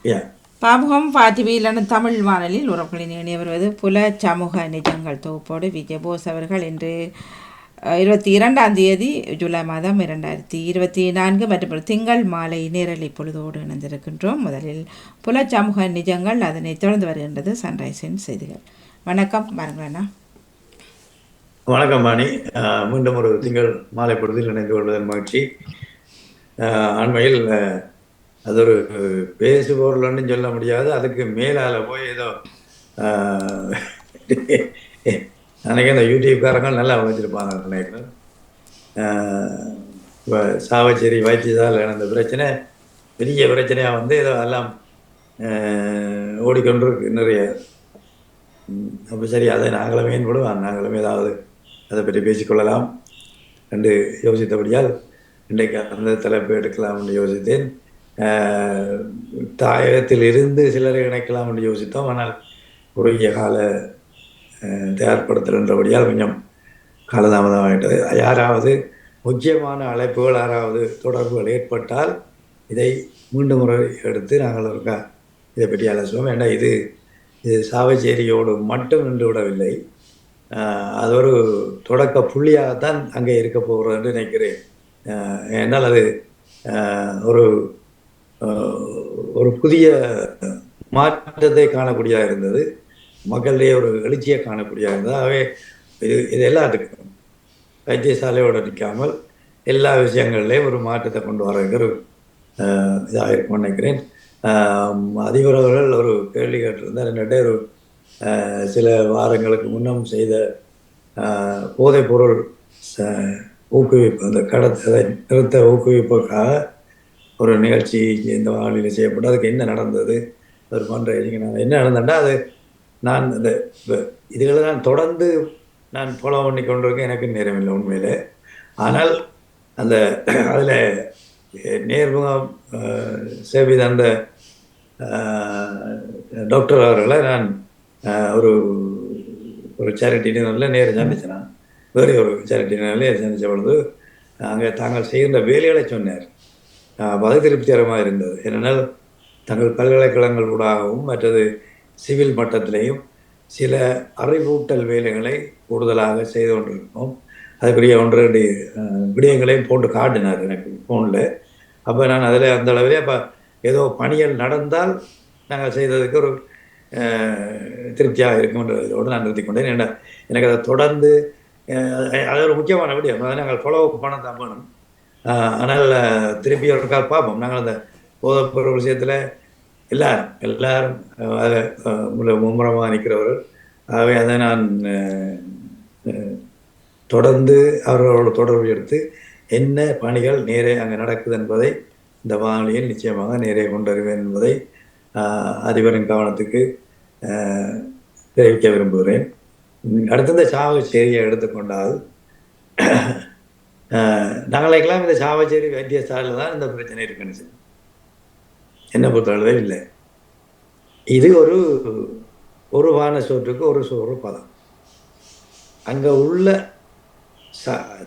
Yeah. Pamukam பாட்டிவியிலான Tamil வானொலியில் உறவுகளின் இணைய வருவது புல சமூக நிஜங்கள் தொகுப்போடு விஜயபோஸ் அவர்கள் இன்று 22 ஜூலை மாதம் 2024 மற்றும் ஒரு திங்கள் மாலை நேரலை பொழுதோடு இணைந்திருக்கின்றோம். முதலில் புல சமூக நிஜங்கள், அதனைத் தொடர்ந்து வருகின்றது சன்ரைஸின் செய்திகள். வணக்கம் பாருங்களா. வணக்கம் பாணி. மீண்டும் ஒரு திங்கள் மாலை பொழுதில் இணைந்து கொள்வதன் மகிழ்ச்சி. அண்மையில் அது ஒரு பேசுபொருள்னு சொல்ல முடியாது, அதுக்கு மேலால போய் ஏதோ அன்னைக்கு அந்த யூடியூப்காரங்க நல்லா வச்சிருப்பாங்க நினைக்கிறேன். சாவச்சேரி வைத்தியசாலை அந்த பிரச்சனை பெரிய பிரச்சனையாக வந்து ஏதோ எல்லாம் ஓடிக்கொண்டிருக்கு நிறைய. அப்போ சரி, அதை நாங்களுமே விடுவோம், நாங்களுமே ஏதாவது அதை பற்றி பேசிக்கொள்ளலாம் என்று யோசித்தபடியால் இன்றைக்கு அந்த தலைப்பு எடுக்கலாம் என்று யோசித்தேன். தாயகத்தில் இருந்து சிலரை இணைக்கலாம் என்று யோசித்தோம். ஆனால் குறுகிய கால தயார்படுத்தல் கொஞ்சம் காலதாமதமாகிட்டது. யாராவது முக்கியமான அழைப்புகள், யாராவது தொடர்புகள் ஏற்பட்டால் இதை மீண்டும் முறை எடுத்து நாங்கள் இருக்கா இதை பற்றி ஆலோசிப்போம். ஏன்னா இது சாவச்சேரியோடு மட்டும் நின்று விடவில்லை. அது ஒரு தொடக்க புள்ளியாகத்தான் அங்கே இருக்க போகிறது என்று நினைக்கிறேன். ஏன்னால் அது ஒரு ஒரு புதிய மாற்றத்தை காணக்கூடியதாக இருந்தது, மக்களிடையே ஒரு எழுச்சியை காணக்கூடியதாக இருந்தது. ஆகவே இது எல்லாத்துக்கும் வைத்தியசாலையோடு நிற்காமல் எல்லா விஷயங்கள்லேயும் ஒரு மாற்றத்தை கொண்டு வரங்கிற இதாக இருக்கும்னு நினைக்கிறேன். அதிபர் அவர்கள் ஒரு கேள்வி கேட்டிருந்தார். என்னட்ட ஒரு சில வாரங்களுக்கு முன்னம் செய்த போதைப்பொருள் ஊக்குவிப்பு, அந்த கடத்தை நிறுத்த ஊக்குவிப்புக்காக ஒரு நிகழ்ச்சி இந்த வானிலை செய்யப்பட்டு அதுக்கு என்ன நடந்தது, ஒரு மன்ற என்ன நடந்தேன்னா, அது நான் இந்த இதுகளை நான் தொடர்ந்து நான் ஃபாலோ பண்ணி கொண்டிருக்கேன். எனக்கு நேரமில்லை உண்மையில். ஆனால் அந்த அதில் நேர்முகம் சேவித அந்த டாக்டர் அவர்களை நான் ஒரு ஒரு சேரிட்டி டின்னரில் நேரம் சந்திச்சேன். நான் வேறு ஒரு சேரிட்டி டின்னரில் சந்தித்த பொழுது அங்கே தாங்கள் செய்கின்ற வேலைகளை சொன்னார். அது திருப்திகரமாக இருந்தது. ஏனென்றால் தங்கள் பல்கலைக்கழகங்கள் ஊடாகவும் மற்றது சிவில் மட்டத்திலையும் சில அறிவூட்டல் வேலைகளை கூடுதலாக செய்து கொண்டிருக்கோம். அதுக்குரிய ஒன்று ரெண்டு விடயங்களையும் போட்டு காட்டினார் எனக்கு ஃபோனில். அப்போ நான் அதில் அந்த அளவிலே அப்போ ஏதோ பணிகள் நடந்தால் நாங்கள் செய்ததுக்கு ஒரு திருப்தியாக இருக்கும்ன்றதோடு நான் நிறுத்தி கொண்டேன். என்ன எனக்கு அதை தொடர்ந்து அது ஒரு முக்கியமான விடயம். அதை நாங்கள் ஃபாலோ பண்ண தான் வேணும். ஆனால் திருப்பி ஒருக்காக பார்ப்போம். நாங்கள் அந்த போதைப்பொருள் விஷயத்தில் எல்லாரும் அதை மும்முரமாக நிற்கிறவர்கள். ஆகவே அதை நான் தொடர்ந்து அவர்களோட தொடர்பு எடுத்து என்ன பணிகள் நேரே அங்கே நடக்குது என்பதை இந்த வானொலியில் நிச்சயமாக நேரே கொண்டறிவேன் என்பதை அதிபரின் கவனத்துக்கு தெரிவிக்க விரும்புகிறேன். அடுத்த இந்த சாவச்சேரியை எடுத்துக்கொண்டால், நாங்களுக்கெல்லாம் இந்த சாவச்சேரி வைத்தியசாலையில் தான் இந்த பிரச்சனை இருக்குன்னு என்னை பொறுத்தளவே இல்லை. இது ஒரு வான சோற்றுக்கு ஒரு சோறு பதம். அங்கே உள்ள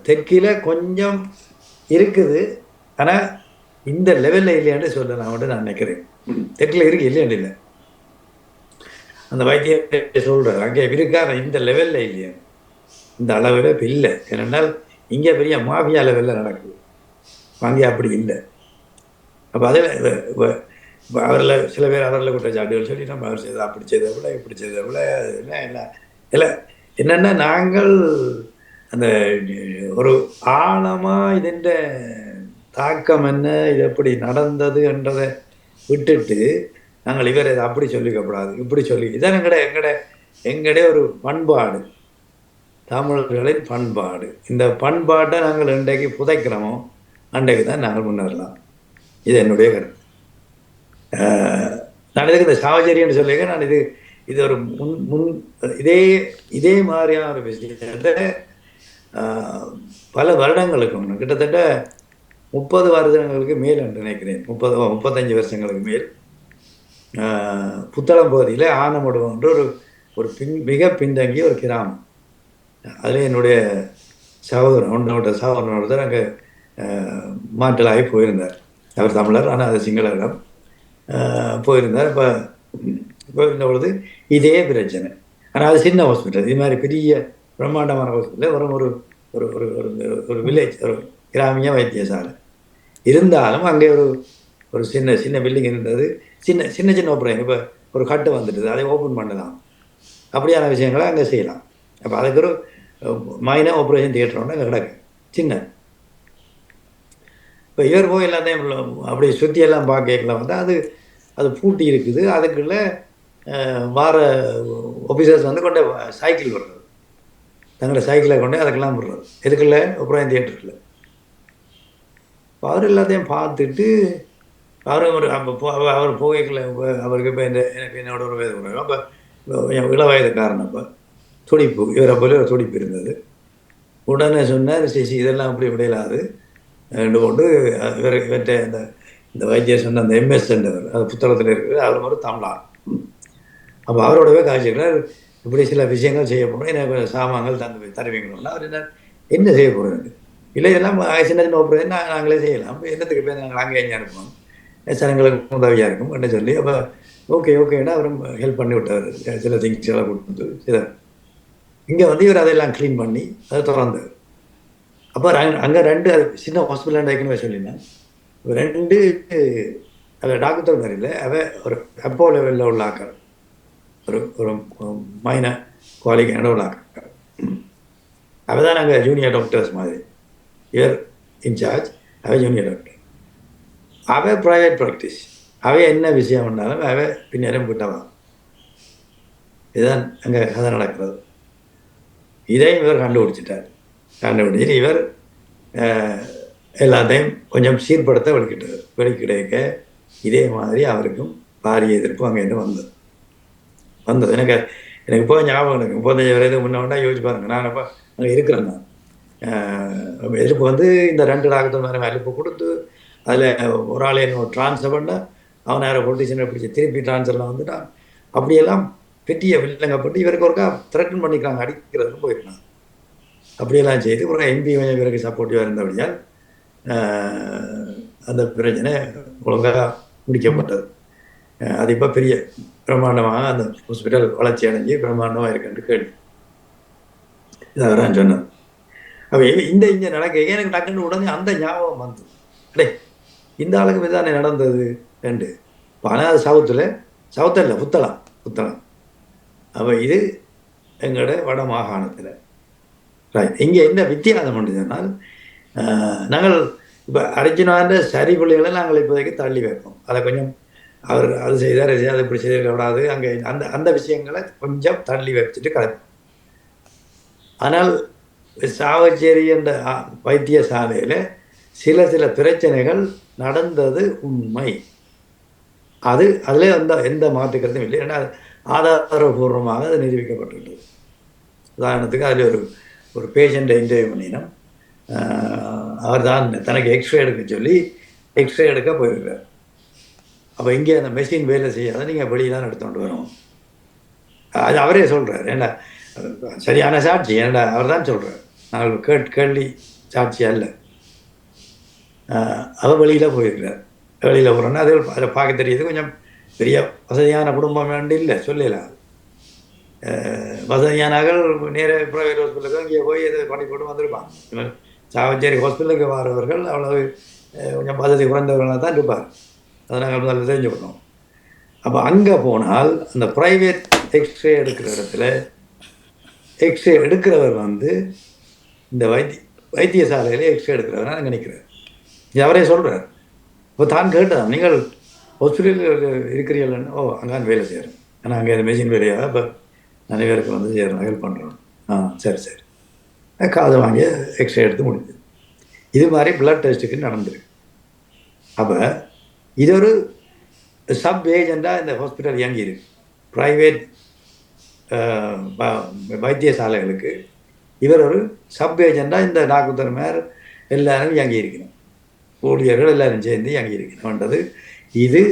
தெற்கில் கொஞ்சம் இருக்குது, ஆனால் இந்த லெவலில் இல்லையான்னு சொல்ல நான் நினைக்கிறேன். தெற்கில் இருக்கு, இல்லையாண்டு இல்லை. அந்த வைத்திய சொல்கிறார் அங்கே இருக்கார், இந்த லெவலில் இல்லையா, இந்த அளவில் இப்போ இல்லை. ஏனென்றால் இங்கே பெரிய மாஃபியா லெவலில் நடக்குது, அங்கே அப்படி இல்லை. அப்போ அதில் அவரில் சில பேர் அவரில் குற்றச்சாட்டுகள் சொல்லி நம்ம அவர் செய்த அப்படி செய்தவில்லை இப்படி செய்தவில்லை இல்லை இல்லை இல்லை. என்னென்னா நாங்கள் அந்த ஒரு ஆழமாக இதென்ற தாக்கம் என்ன, இது எப்படி நடந்தது என்றதை விட்டுட்டு நாங்கள் இவர் இதை அப்படி சொல்லிக்கப்படாது இப்படி சொல்லி, இதான் எங்கடைய ஒரு பண்பாடு, தமிழர்களின் பண்பாடு. இந்த பண்பாட்டை நாங்கள் இன்றைக்கு புதைக்கிறோமோ அன்றைக்கு தான் நாங்கள் முன்னேறலாம். இது என்னுடைய கருத்து. நான் இதுக்கு இந்த சாவச்சேரின்னு சொல்லியிருக்கேன். நான் இது ஒரு முன் இதே மாதிரியான ஒரு விஷயத்தை பல வருடங்களுக்கு முன்ன, கிட்டத்தட்ட 30 வருடங்களுக்கு மேல் என்று நினைக்கிறேன், 35 வருஷங்களுக்கு மேல், புத்தளம் பகுதியில் ஆனமடுவம் என்ற ஒரு மிக பின்தங்கிய ஒரு கிராமம். அதில் என்னுடைய சகோதரன் ஒருத்தர் அங்கே மாற்றலாகி போயிருந்தார். அவர் தமிழர், ஆனால் அது சிங்கள இடம். போயிருந்தார். இப்போ போயிருந்த பொழுது இதே பிரச்சனை. ஆனால் அது சின்ன ஹாஸ்பிட்டல், இது மாதிரி பெரிய பிரம்மாண்டமான ஹாஸ்பிட்டல் வரும் ஒரு ஒரு ஒரு ஒரு ஒரு வில்லேஜ், ஒரு கிராமிய வைத்தியசாலை இருந்தாலும் அங்கே ஒரு ஒரு சின்ன சின்ன பில்டிங் இருந்தது. சின்ன சின்ன சின்ன ஆப்ரேஷன், இப்போ ஒரு கட்டு வந்துடுது, அதை ஓப்பன் பண்ணலாம், அப்படியான விஷயங்களை அங்கே செய்யலாம். அப்போ அதுக்கு ஒரு மைனர் ஆப்ரேஷன் தியேட்டர் ஒன்று அங்கே கிடக்கு சின்ன. இப்போ இவர் போய் எல்லாத்தையும் அப்படி சுற்றியெல்லாம் பார்க்கலாம் வந்து அது அது பூட்டி இருக்குது. அதுக்குள்ள வார ஆஃபீஸர்ஸ் வந்து கொண்டு சைக்கிள் விடுறது, தங்களோட சைக்கிளை கொண்டு அதுக்கெல்லாம் விடுறது, இதுக்குள்ள ஆப்ரேஷன் தியேட்டரில். அவர் எல்லாத்தையும் பார்த்துட்டு அவரும் ஒரு அவர் போகைக்குள்ள அவருக்கு இப்போ எனக்கு என்னோட ஒரு வயது குறையும். அப்போ இள வயதுக்காரன், அப்போ துடிப்பு, இவரை போல ஒரு துடிப்பு இருந்தது. உடனே சொன்னார், சிசி இதெல்லாம் அப்படி விடையிலாது ரெண்டு கொண்டு இவர்கிட்ட இந்த வைத்தியர் சொன்ன அந்த எம்எஸ் என்றவர், அது புத்தகத்தில் இருக்குது, அவர் ஒரு தமிழார். அப்போ அவரோடவே காய்ச்சிக்கிறார், இப்படி சில விஷயங்கள் செய்ய போகிறோம், எனக்கு சாமான்கள் தருவீங்களா? அவர் என்ன செய்ய போகிறது? இல்லை, இதெல்லாம் சின்ன சின்ன ஆப்ரேஷன் நாங்களே செய்யலாம், என்னத்துக்கு போய் நாங்கள் அங்கே எங்கே அனுப்போம், சனங்களுக்கு உதவியாக இருக்கும் என்ன சொல்லி. அப்போ ஓகேன்னா அவரும் ஹெல்ப் பண்ணி விட்டார், சில திங்ஸ் எல்லாம் கொடுத்து சில. இங்கே வந்து இவர் அதெல்லாம் க்ளீன் பண்ணி அதை திறந்தார். அப்போ அங்கே ரெண்டு அது சின்ன ஹாஸ்பிட்டல் ஏற்கனவே சொல்லியிருந்தேன், ரெண்டு அதை டாக்டர் மாதிரி இல்லை, ஒரு அப்போ லெவலில் உள்ள ஆக்கள், ஒரு ஒரு மைனர் குவாலிஃபைடான உள்ள ஆக்கள். அவள் தான் நாங்கள் ஜூனியர் டாக்டர்ஸ் மாதிரி, இவர் இன்சார்ஜ், அவள் ஜூனியர் டாக்டர். அவள் ப்ரைவேட் ப்ராக்டிஸ், அவள் என்ன விஷயம் பண்ணாலும் அவள் பின்னரும் விட்டவா. இதுதான் அங்கே கதை நடக்கிறது. இதையும் இவர் கண்டுபிடிச்சிட்டார். கண்டுபிடிச்சிட்டு இவர் எல்லாத்தையும் கொஞ்சம் சீர்படுத்த வெளிக்கிடைக்க இதே மாதிரி அவருக்கும் பாரிய எதிர்ப்பு அங்கேருந்து வந்தது. எனக்கு இப்போ ஞாபகம் எனக்கு 35 வயது முன்னோண்டா யோசிச்சு பாருங்க. நான் அப்போ அங்கே இருக்கிறேன். நான் எதிர்ப்பு வந்து இந்த 2 டாக்டர் மேலே எதிர்ப்பு கொடுத்து அதில் ஒரு ஆள் என்ன ட்ரான்ஸ்ஃபர் பண்ண, அவன் யாரை பொலிட்டிஷனை பிடிச்சி திருப்பி ட்ரான்ஸ்ஃபரில் வந்துட்டான். அப்படியெல்லாம் பெட்டியை வில்லங்கப்பட்டு இவருக்கு ஒருக்கா த்ரெட்டன் பண்ணிக்கிறாங்க, அடிக்கிறதுக்கு போயிருக்கான். அப்படியெல்லாம் செய்து ஒரு எம்பி கொஞ்சம் இவருக்கு சப்போர்ட்டிவாக இருந்தபடியால் அந்த பிரச்சனை ஒழுங்காக முடிக்கப்பட்டது. அது இப்போ பெரிய பிரம்மாண்டமாக அந்த ஹாஸ்பிட்டல் வளர்ச்சி அடைஞ்சு பிரம்மாண்டமாக இருக்குன்னு கேள்வி. இதை அவரான் சொன்னது. அப்போ இந்த இங்கே நடக்க எனக்கு டக்குன்னு உடனே அந்த ஞாபகம் வந்து, அடே இந்த ஆளுக்கு இதுதானே நடந்தது ரெண்டு. ஆனால் அது சவுத்தில் இல்லை, புத்தளம். அப்போ இது எங்களோட வட மாகாணத்தில். ரைட். இங்கே என்ன வித்தியாசம் பண்ணு சொன்னால், நாங்கள் இப்போ அர்ஜுனான்ற சரி பிள்ளைகளை நாங்கள் இப்போதைக்கு தள்ளி வைப்போம். அதை கொஞ்சம் அவர் அது செய்தார், அதை இப்படி செய்யக்கூடாது, அங்கே அந்த அந்த விஷயங்களை கொஞ்சம் தள்ளி வச்சுட்டு கிளப்போம். ஆனால் சாவச்சேரி என்ற வைத்தியசாலையில் சில பிரச்சனைகள் நடந்தது உண்மை. அதில் எந்த மாற்றுக்கிறதும் இல்லை. ஏன்னா ஆதாரபூர்வமாக அது நிரூபிக்கப்பட்டுள்ளது. உதாரணத்துக்கு அதில் ஒரு பேஷண்ட்டை இன்டர்வியூ பண்ணினோம். அவர் தான் தனக்கு எக்ஸ்ரே எடுக்க சொல்லி எக்ஸ்ரே எடுக்க போயிருக்கார். அப்போ இங்கே அந்த மெஷின் வேலை செய்யாத நீங்கள் வெளியெல்லாம் எடுத்துகிட்டு வரோம். அது அவரே சொல்கிறார். ஏன்னா சரியான சாட்சி, ஏன்னா அவர் தான் சொல்கிறார், நாங்கள் கேள்வி சாட்சியாக இல்லை. அவர் வெளியில் போயிருக்கிறார். வெளியில் போகிறோன்னா அதை பார்க்க தெரியுது. கொஞ்சம் பெரிய வசதியான குடும்பம் வேண்டி இல்லை சொல்லலாம். வசதியானார்கள் நேர ப்ரைவேட் ஹாஸ்பிட்டலுக்கு இங்கே போய் இதை பண்ணி போட்டு வந்திருப்பாங்க. சாவச்சேரி ஹாஸ்பிட்டலுக்கு வரவர்கள் அவ்வளவு கொஞ்சம் வசதி குறைந்தவர்களாக தான் இருப்பார். அதை நாங்கள் முதல்ல தெரிஞ்சுக்கணும். அப்போ அங்கே போனால் அந்த ப்ரைவேட் எக்ஸ்ரே எடுக்கிற இடத்துல எக்ஸ்ரே எடுக்கிறவர் வந்து இந்த வைத்தியசாலையில் எக்ஸ்ரே எடுக்கிறவர் அங்கே நிற்கிறார். இது அவரே சொல்கிறார். இப்போ தான் கேட்டான், நீங்கள் ஹாஸ்பிட்டலில் இருக்கிறீர்கள்னு. ஓ, அங்கே வேலை செய்கிறேன், ஆனால் அங்கே அந்த மெஷின் வேலையாக இப்போ நிறைய பேருக்கு வந்து செய்கிறோம், ஹெல்ப் பண்ணுறோம். சரி காதை வாங்கி எக்ஸ்ரே எடுத்து முடிஞ்சது. இது மாதிரி பிளட் டெஸ்ட்டுக்கு நடந்திருக்கு. அப்போ இது ஒரு சப் ஏஜெண்டாக இந்த ஹாஸ்பிட்டல் இயங்கியிருக்கு. ப்ரைவேட் வைத்தியசாலைகளுக்கு இவர் ஒரு சப் ஏஜெண்டாக இந்த டாக்டர் மேர் எல்லாரும் இயங்கியிருக்கணும், ஊழியர்கள் எல்லாரும் சேர்ந்து இயங்கியிருக்கணும்ன்றது இது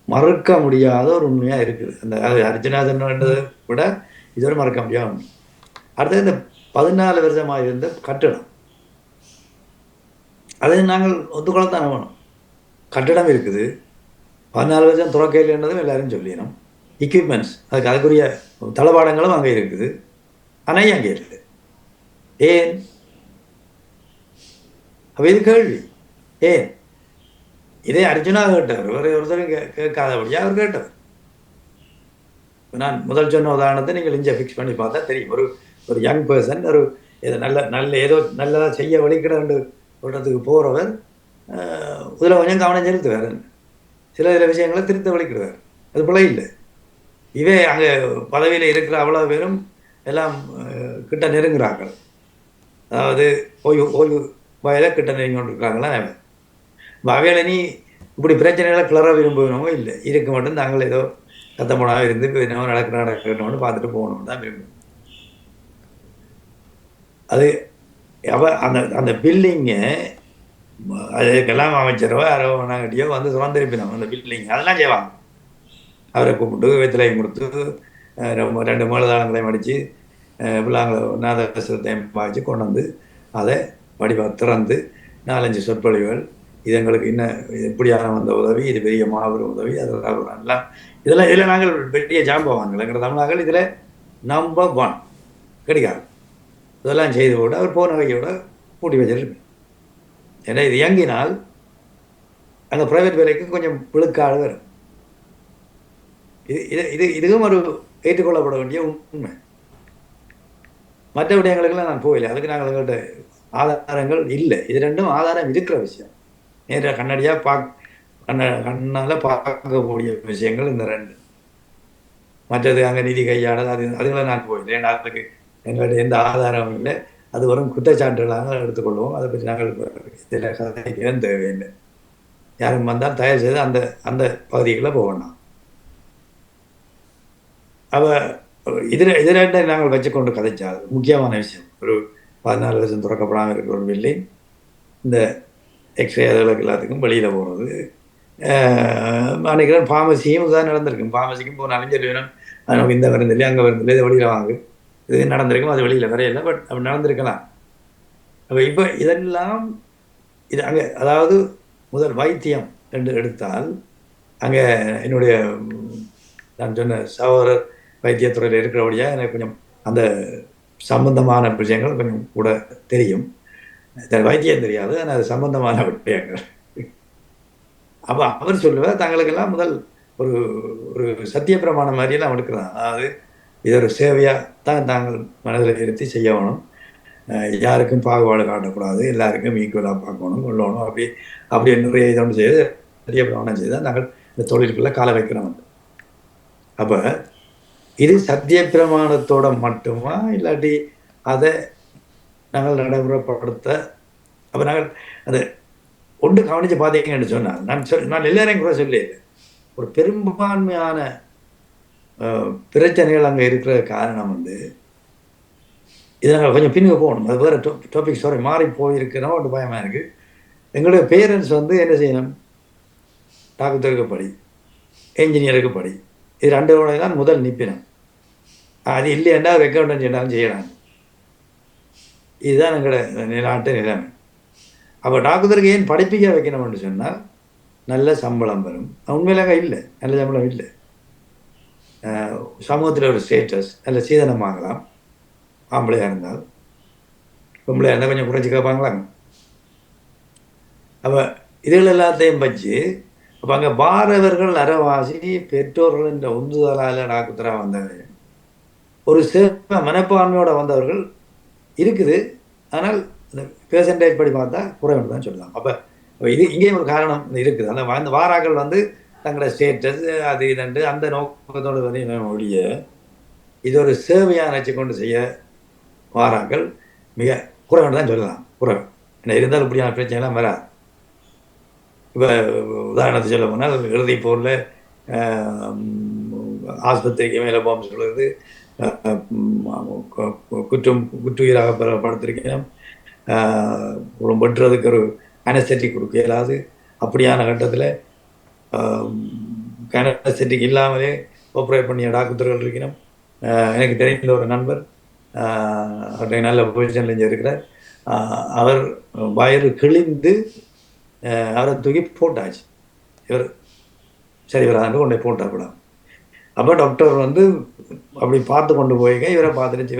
மறுக்க முடியாத ஒரு உண்மையாக இருக்குது. அந்த அது அர்ஜுனாதன்றதை விட இது ஒரு மறக்க முடியாத உண்மை. அடுத்தது இந்த 14 வருஷமாக இருந்த கட்டிடம், அதை நாங்கள் ஒத்துக்கொள்ளத்தான் வேணும். கட்டிடம் இருக்குது, 14 வருஷம் துறக்கையில்ன்றதும் எல்லாரும் சொல்லிடணும். எக்யூப்மெண்ட்ஸ் அதுக்குரிய தளபாடங்களும் அங்கே இருக்குது. ஆனால் அங்கே இல்லை. ஏன்? அப்போ இது கேள்வி. ஏன்? இதே அர்ஜுனா கேட்டவர், வேறு ஒருத்தரும் கேட்காதபடியாக அவர் கேட்டவர். நான் முதல் சொன்ன உதாரணத்தை நீங்கள் இங்கே ஃபிக்ஸ் பண்ணி பார்த்தா தெரியும். ஒரு யங் பர்சன் ஒரு நல்ல ஏதோ நல்லதாக செய்ய வழிக்கிடண்டு இடத்துக்கு போகிறவர் இதில் கொஞ்சம் கவனம் செலுத்துவார். சில விஷயங்களை திருத்த வழிக்கிடுவார். அது பிள்ளை இல்லை. இவே அங்கே பதவியில் இருக்கிற அவ்வளோ பேரும் எல்லாம் கிட்ட நெருங்குறார்கள். அதாவது ஓய்வு வயதை கிட்ட நெருங்கி கொண்டிருக்கிறாங்களா? அவையில் நீ இப்படி பிரச்சனைகளை கிளற விரும்புகிறோமோ இல்லை, இருக்க மட்டும் நாங்கள் ஏதோ கத்தப்படாமல் இருந்து நம்ம நடக்கணும்னு பார்த்துட்டு போகணும் தான் விரும்புவோம். அது அந்த பில்டிங்கை அதுக்கெல்லாம் அமைச்சரோ யாரோ நாங்கட்டியோ வந்து சுதந்திரிப்பினோம் அந்த பில்டிங் அதெல்லாம் செய்வாங்க. அவரை கூப்பிட்டு வெத்திலையும் கொடுத்து 2 மேலதாளங்களையும் அடித்து பிள்ளைங்களை நாதஸ்வரத்தையும் பாய்ச்சி கொண்டு வந்து அதை வடிவாக திறந்து 4-5 சொற்பொழிவுகள், இது எங்களுக்கு இன்னும் இப்படியான வந்த உதவி, இது பெரிய மாபெரும் உதவி, அதெல்லாம் இதில் நாங்கள் பெரிய ஜாம்பவான்கள் எங்கள் தமிழர்கள் இதில் நம்பர் 1 கிடைக்காது. இதெல்லாம் செய்து கூட அவர் போன வகையோட பூட்டி வச்சிருக்கு. ஏன்னா இது இயங்கினால் அந்த ப்ரைவேட் வேலைக்கு கொஞ்சம் விழுக்காடு வரும். இதுவும் ஒரு ஏற்றுக்கொள்ளப்பட வேண்டிய உண்மை. மற்ற விடயங்களுக்கெல்லாம் நான் போகலை. அதுக்கு நாங்கள் எங்கள்கிட்ட ஆதாரங்கள் இல்லை. இது ரெண்டும் ஆதாரம் இருக்கிற விஷயம். நேராக கண்ணாடியாக கண்ணால் பார்க்கக்கூடிய விஷயங்கள் இந்த 2. மற்றது அங்கே நிதி கையாடல் அதுகளை நான் போயில்லை. ஏன்னா அதுக்கு எங்கள்கிட்ட எந்த ஆதாரமும் இல்லை. அது வரும் குற்றச்சாட்டுகளாக எடுத்துக்கொள்வோம். அதை பற்றி நாங்கள் இதில் கதைக்க தேவையில்லை. யாரும் வந்தால் தயார் செய்து அந்த பகுதிகளில் போகணும். இதில் நாங்கள் வச்சுக்கொண்டு கதைச்சால் முக்கியமான விஷயம், ஒரு 14 வருஷம் திறக்கப்படாமல் இருக்கிற ஒரு பில்டிங், இந்த எக்ஸ்ரே அதுகளுக்கு எல்லாத்துக்கும் வெளியில் போகிறது. நினைக்கிறேன் ஃபார்மசியும் தான் நடந்திருக்கும். ஃபார்மசிக்கும் போனாலும் சொல்லி வேணும் நமக்கு இந்த மருந்தில்லை அங்கே மருந்தில்லை, இது வெளியில் வாங்கு, இது நடந்திருக்கும், அது வெளியில் வரையில்லை, பட் அப்படி நடந்திருக்கலாம். அப்போ இப்போ இதெல்லாம் இது அங்கே, அதாவது முதல் வைத்தியம் என்று எடுத்தால் அங்கே என்னுடைய நான் சொன்ன சகோதரர் வைத்தியத்துறையில் இருக்கிறபடியாக எனக்கு கொஞ்சம் அந்த சம்பந்தமான விஷயங்கள் கொஞ்சம் கூட தெரியும். வைத்தியம் தெரியாது, ஆனால் அது சம்பந்தமான விஷயங்கள். அப்போ அவர் சொல்லுவார், தங்களுக்கெல்லாம் முதல் ஒரு ஒரு சத்திய பிரமாணம் மாதிரியெல்லாம் எடுக்கிறான். அதாவது இது ஒரு சேவையாக தான் தாங்கள் மனதில் இருத்தி செய்யணும், யாருக்கும் பாகுபாடு காட்டக்கூடாது, எல்லாருக்கும் ஈக்குவலாக பார்க்கணும், கொள்ளணும், அப்படி நிறைய இதொன்று செய்து சத்திய பிரமாணம் செய்தால் நாங்கள் இந்த தொழிலுக்குள்ளே கால வைக்கிறோம். அப்போ இது சத்திய பிரமாணத்தோட மட்டுமா, இல்லாட்டி அதை நாங்கள் நடைமுறைப்படுத்த, அப்போ நாங்கள் அதை ஒன்று கவனித்து பார்த்தீங்கன்னு சொன்னால் நான் எல்லாரையும் கூட சொல்லி ஒரு பெரும்பான்மையான பிரச்சனைகள் அங்கே இருக்கிற காரணம் இது நாங்கள் கொஞ்சம் பின்னுக்கு போகணும். அது வேறு டாபிக் சாரி மாறி போயிருக்கிறோம், ஒரு பயமாக இருக்குது. எங்களுடைய பேரண்ட்ஸ் என்ன செய்யணும், டாக்டருக்கு படி, என்ஜினியருக்கு படி, இது 2 தான் முதல் நிற்பினம். அது இல்லையாண்டா அக்கௌண்டன்ட் செய்யலாம் செய்யலாம். இதுதான் எங்களோட நாட்டு நிலைமை. அப்போ டாக்டருக்கு ஏன் படிப்பிக்க வைக்கணும்னு சொன்னால் நல்ல சம்பளம் வரும். உண்மையில அங்கே இல்லை, நல்ல சம்பளம் இல்லை. சமூகத்தில் ஒரு ஸ்டேட்டஸ், நல்ல சீதனமாகலாம். ஆம்பளையாக இருந்தால், பொம்பளையாக இருந்தால் கொஞ்சம் குறைச்சி கேட்பாங்களாங்க. அப்போ இதுகள் எல்லாத்தையும் வச்சு அப்போ அங்கே பாரவர்கள் அறவாசி பெற்றோர்கள் என்ற உந்துதலால் டாக்டராக வந்தவர், ஒரு சேவை மனப்பான்மையோடு வந்தவர்கள் இருக்குது. ஆனால் அந்த பெர்சன்டேஜ் படி பார்த்தா குறைவுன்னு தான் சொல்லலாம். அப்போ இங்கேயும் ஒரு காரணம் இருக்குது. அந்த வாராக்கள் தங்களோட ஸ்டேட்டஸ் அது இதுண்டு அந்த நோக்கத்தோடு ஒழிய இது ஒரு சேவையாக நினச்சி கொண்டு செய்ய வாராக்கள் மிக குறைவுன்னு தான் சொல்லலாம். குறைவு என்ன இருந்தாலும் இப்படியான பிரச்சனைலாம் வராது. இப்போ உதாரணத்துக்கு சொல்ல போனால் இறுதி போரில் ஆஸ்பத்திரிக்கு மேலே போகும் சொல்கிறது, குற்றுயிராக படுத்திருக்கணும், வெட்டுறதுக்கு ஒரு அனஸ்தெட்டிக் கொடுக்க இயலாது. அப்படியான கட்டத்தில் அனஸ்தெட்டிக் இல்லாமலே ஆப்ரேட் பண்ணிய டாக்டர்கள் இருக்கணும். எனக்கு தெரிந்த ஒரு நண்பர் அவருடைய நல்ல பொசிஷனில் இங்கே இருக்கிறார். அவர் வயிறு கிழிந்து அவரை தூக்கி போட்டாச்சு. இவர் சரி வராது கொண்டே போட்டாப்பிடாம். அப்போ டாக்டர் வந்து அப்படி பார்த்து கொண்டு போய்ங்க. இவரை பார்த்துருச்சு.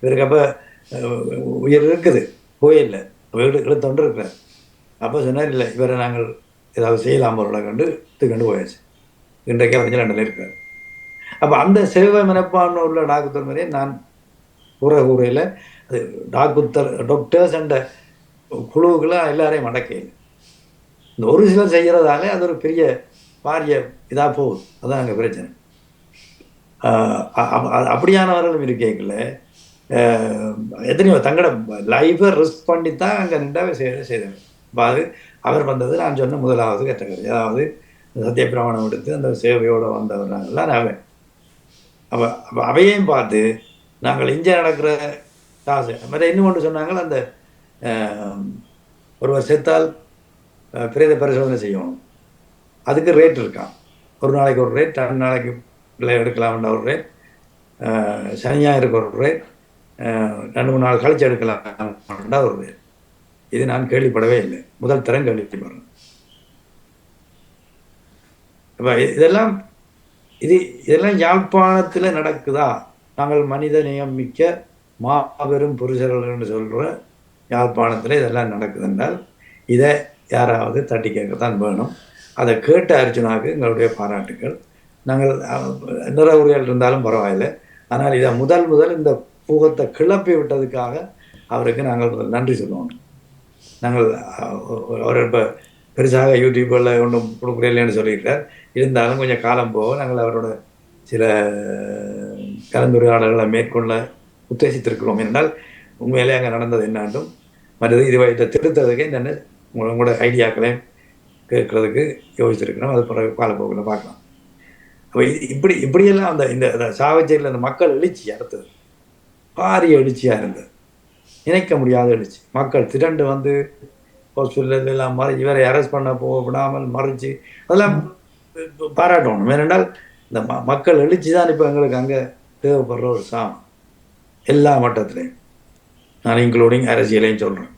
இவருக்கு அப்போ உயிர் இருக்குது, போயில்லை, வீடு இழுத்தொண்டு இருக்கிறார். அப்போ சொன்னார், இல்லை இவரை நாங்கள் ஏதாவது செய்யலாம் போல கண்டு தூக்கண்டு போயாச்சு. இன்றைக்கே வந்து லண்டனில் இருக்கிறார். அப்போ அந்த சேவை மனப்பான்மை உள்ள டாக்டர் மாதிரியே நான் கூரையில் அது டாக்டர்ஸ் அண்ட் குழுவுக்கெல்லாம் எல்லாரையும் அடக்கையில் இந்த ஒரு சிலர் செய்கிறதாலே அது ஒரு பெரிய பாரிய இதாக போகுது. அதுதான் அங்கே பிரச்சனை. அப்படியானவர்களும் இருக்கேங்கல்ல, எத்தனையோ தங்களோட லைஃபை ரிஸ்க் பண்ணி தான் அங்கே நின்றாவே செய்தாங்க. இப்போ அது அவர் வந்தது நான் சொன்ன முதலாவது கேட்டகரி. அதாவது சத்தியப்பிரமாணம் எடுத்து அந்த சேவையோடு வந்தவர் நாங்கள்லாம் அவன். அப்போ அவையையும் பார்த்து நாங்கள் இங்கே நடக்கிற காசு மற்ற இன்னும் ஒன்று சொன்னாங்க, அந்த ஒருவர் செத்தால் பிரேத பரிசோதனை செய்யணும். அதுக்கு ரேட் இருக்கான். ஒரு நாளைக்கு ஒரு ரேட், 2 நாளைக்கு எடுக்கலாம்ன்ற ஒரு ரேட், சனியாக இருக்க ஒரு ரேட், 2-3 நாள் கழிச்சு எடுக்கலாம்டா ஒரு ரேட். இது நான் கேள்விப்படவே இல்லை, முதல் தரம் கேள்விப்படுறேன். அப்போ இதெல்லாம் யாழ்ப்பாணத்தில் நடக்குதா? நாங்கள் மனித நேயம் மிக்க மாபெரும் புருஷர்கள்னு சொல்கிற யாழ்ப்பாணத்தில் இதெல்லாம் நடக்குது என்றால் இதை யாராவது தட்டி கேட்கத்தான் வேணும். அதை கேட்ட அர்ஜுனாவுக்கு எங்களுடைய பாராட்டுக்கள். நாங்கள் நிறைவுரைகள் இருந்தாலும் பரவாயில்லை, ஆனால் இதை முதல் இந்த பூகத்தை கிளப்பி விட்டதுக்காக அவருக்கு நாங்கள் நன்றி சொல்லுவோம். நாங்கள் அவர் இப்போ பெருசாக யூடியூப்பில் ஒன்றும் கொடுக்குறேன்னு சொல்லியிருக்கார். இருந்தாலும் கொஞ்சம் காலம் போக நாங்கள் அவரோட சில கலந்துரையாடல்களை மேற்கொள்ள உத்தேசித்திருக்கிறோம். என்றால் உண்மையிலே அங்கே நடந்தது என்னாண்டும் மற்றது இது இதை திருத்ததுக்கு என்னென்ன உங்களோட ஐடியாக்களையும் கேட்கறதுக்கு யோசிச்சிருக்கிறோம். அது பிறகு காலப்போக்கில் பார்க்கலாம். அப்போ இப்படியெல்லாம் இந்த சாவச்சேரியில் அந்த மக்கள் எழுச்சி அடுத்தது பாரிய எழுச்சியாக இருந்தது, நினைக்க முடியாத எழுச்சி. மக்கள் திரண்டு வந்து ஹாஸ்பிட்டல் எல்லாம் மறைச்சி இவரை அரெஸ்ட் பண்ண விடாமல் மறைச்சி அதெல்லாம் பாராட்டணும். ஏனென்றால் இந்த மக்கள் எழுச்சி தான் இப்போ எங்களுக்கு அங்கே தேவைப்படுற ஒரு சாமம் எல்லா மட்டத்திலையும். நான் இன்க்ளூடிங் அரசியலையும் சொல்கிறேன்,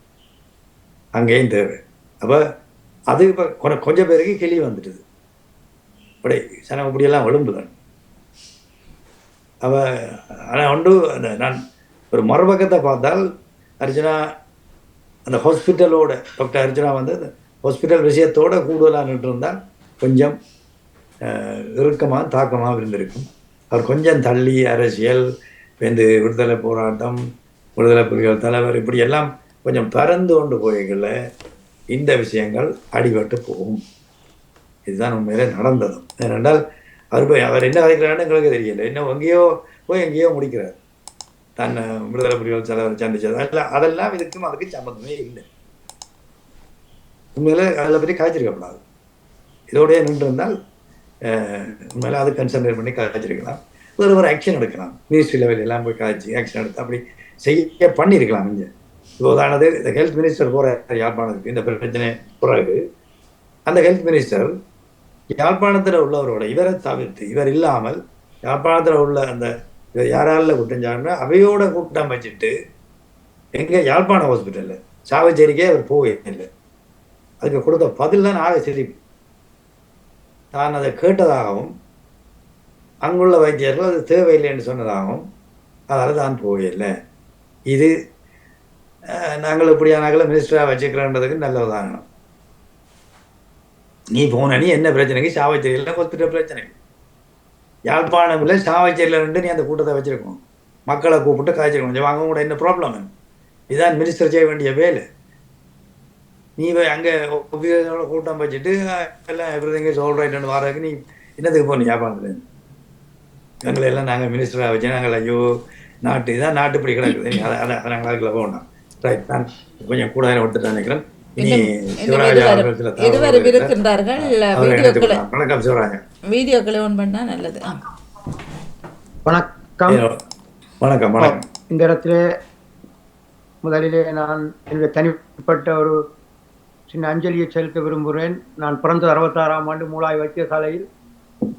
அங்கேயும் தேவை. அப்போ அது இப்போ கொஞ்சம் பேருக்கு கிளி வந்துட்டுது. அப்படி சனம் இப்படியெல்லாம் விழும்புதான். அவ ஆனால் ஒன்று நான் ஒரு மறுபக்கத்தை பார்த்தால் அர்ஜுனா அந்த ஹாஸ்பிட்டலோட டாக்டர் அர்ஜுனா வந்து அந்த ஹாஸ்பிட்டல் விஷயத்தோடு கூடுதலாக நின்று இருந்தால் கொஞ்சம் இறுக்கமாக தாக்கமாக இருந்திருக்கும். அவர் கொஞ்சம் தள்ளி அரசியல் வந்து விடுதலை போராட்டம், விடுதலை புலிகள் தலைவர் இப்படி எல்லாம் கொஞ்சம் பறந்து கொண்டு போய்கள இந்த விஷயங்கள் அடிபட்டு போகும். இதுதான் உண்மையிலே நடந்ததும். ஏனென்றால் அவர் என்ன கதைக்கிறான்னு எங்களுக்கு தெரியல. இன்னும் எங்கேயோ முடிக்கிறார். தன் விடுதலை புலிகள் தலைவர் சந்திச்சது அதெல்லாம் அதுக்கு சம்மந்தமே இல்லை. உண்மையில அதில் பற்றி காய்ச்சிருக்கப்படாது. இதோடய நின்று இருந்தால் உண்மையில அது கன்சன்ட்ரேட் பண்ணி காய்ச்சிருக்கலாம். ஒரு ஆக்ஷன் எடுக்கலாம். மினிஸ்ட்ரி லெவல் எல்லாம் போய் காய்ச்சி ஆக்ஷன் எடுத்து அப்படி செய்ய பண்ணியிருக்கலாம். இங்கே இப்போ உதாரணது இந்த ஹெல்த் மினிஸ்டர் போகிற யாழ்ப்பாணத்துக்கு இந்த பிரச்சனை பிறகு அந்த ஹெல்த் மினிஸ்டர் யாழ்ப்பாணத்தில் உள்ளவரோட இவரை தவிர்த்து இவர் இல்லாமல் யாழ்ப்பாணத்தில் உள்ள அந்த யாரால குற்றஞ்சாருன்னா அவையோட கூட்டம் வச்சுட்டு எங்கே யாழ்ப்பாண ஹாஸ்பிட்டலில் சாவச்சேரிக்கே அவர் போகவே இல்லை. அதுக்கு கொடுத்த பதில் தான் ஆக சிரிப்பு. தான் அதை கேட்டதாகவும் அங்குள்ள வைத்தியர்கள் அது தேவையில்லைன்னு சொன்னதாகவும் அதால் தான் போகலை. இது நாங்கள் இப்படியானாக்களை மினிஸ்டராக வச்சுக்கிறோன்றதுக்கு நல்ல உதாரணம். நீ போன நீ என்ன பிரச்சனைக்கு சாவச்சேரியில் ஹாஸ்பிட்டல் பிரச்சனை யாழ்ப்பாணம் இல்லை சாவச்சேரியில் நின்று நீ அந்த கூட்டத்தை வச்சுருக்கணும். மக்களை கூப்பிட்டு காய்ச்சிருக்கணும். கொஞ்சம் வாங்க கூட என்ன ப்ராப்ளம்? இதுதான் மினிஸ்டர் செய்ய வேண்டிய வேலை. நீ அங்கே கூட்டம் வச்சுட்டு எல்லாம் எவ்ரிதிங் ஆல் ரைட்னு வரதுக்கு நீ என்னதுக்கு போகணும் யாழ்ப்பாணத்தில்? எங்களை எல்லாம் நாங்கள் மினிஸ்டராக வச்சு நாங்கள் ஐயோ நாட்டு இதான் நாட்டு இப்படி கிடக்குது, அதை நாங்கள் அதுக்குள்ள போகணும். ரைட், நான் கொஞ்சம் கூட எடுத்துட்டு நினைக்கிறேன். வணக்கம் சிவராஜன். வீடியோக்களை ஆன் பண்ணா நல்லது. வணக்கம். வணக்கம். வணக்கம். இந்த இடத்துல முதலிலே நான் என்னுடைய தனிப்பட்ட ஒரு சின்ன அஞ்சலியை செலுத்த விரும்புகிறேன். நான் பிறந்த 66ஆம் ஆண்டு மூலாய் வைத்தியசாலையில்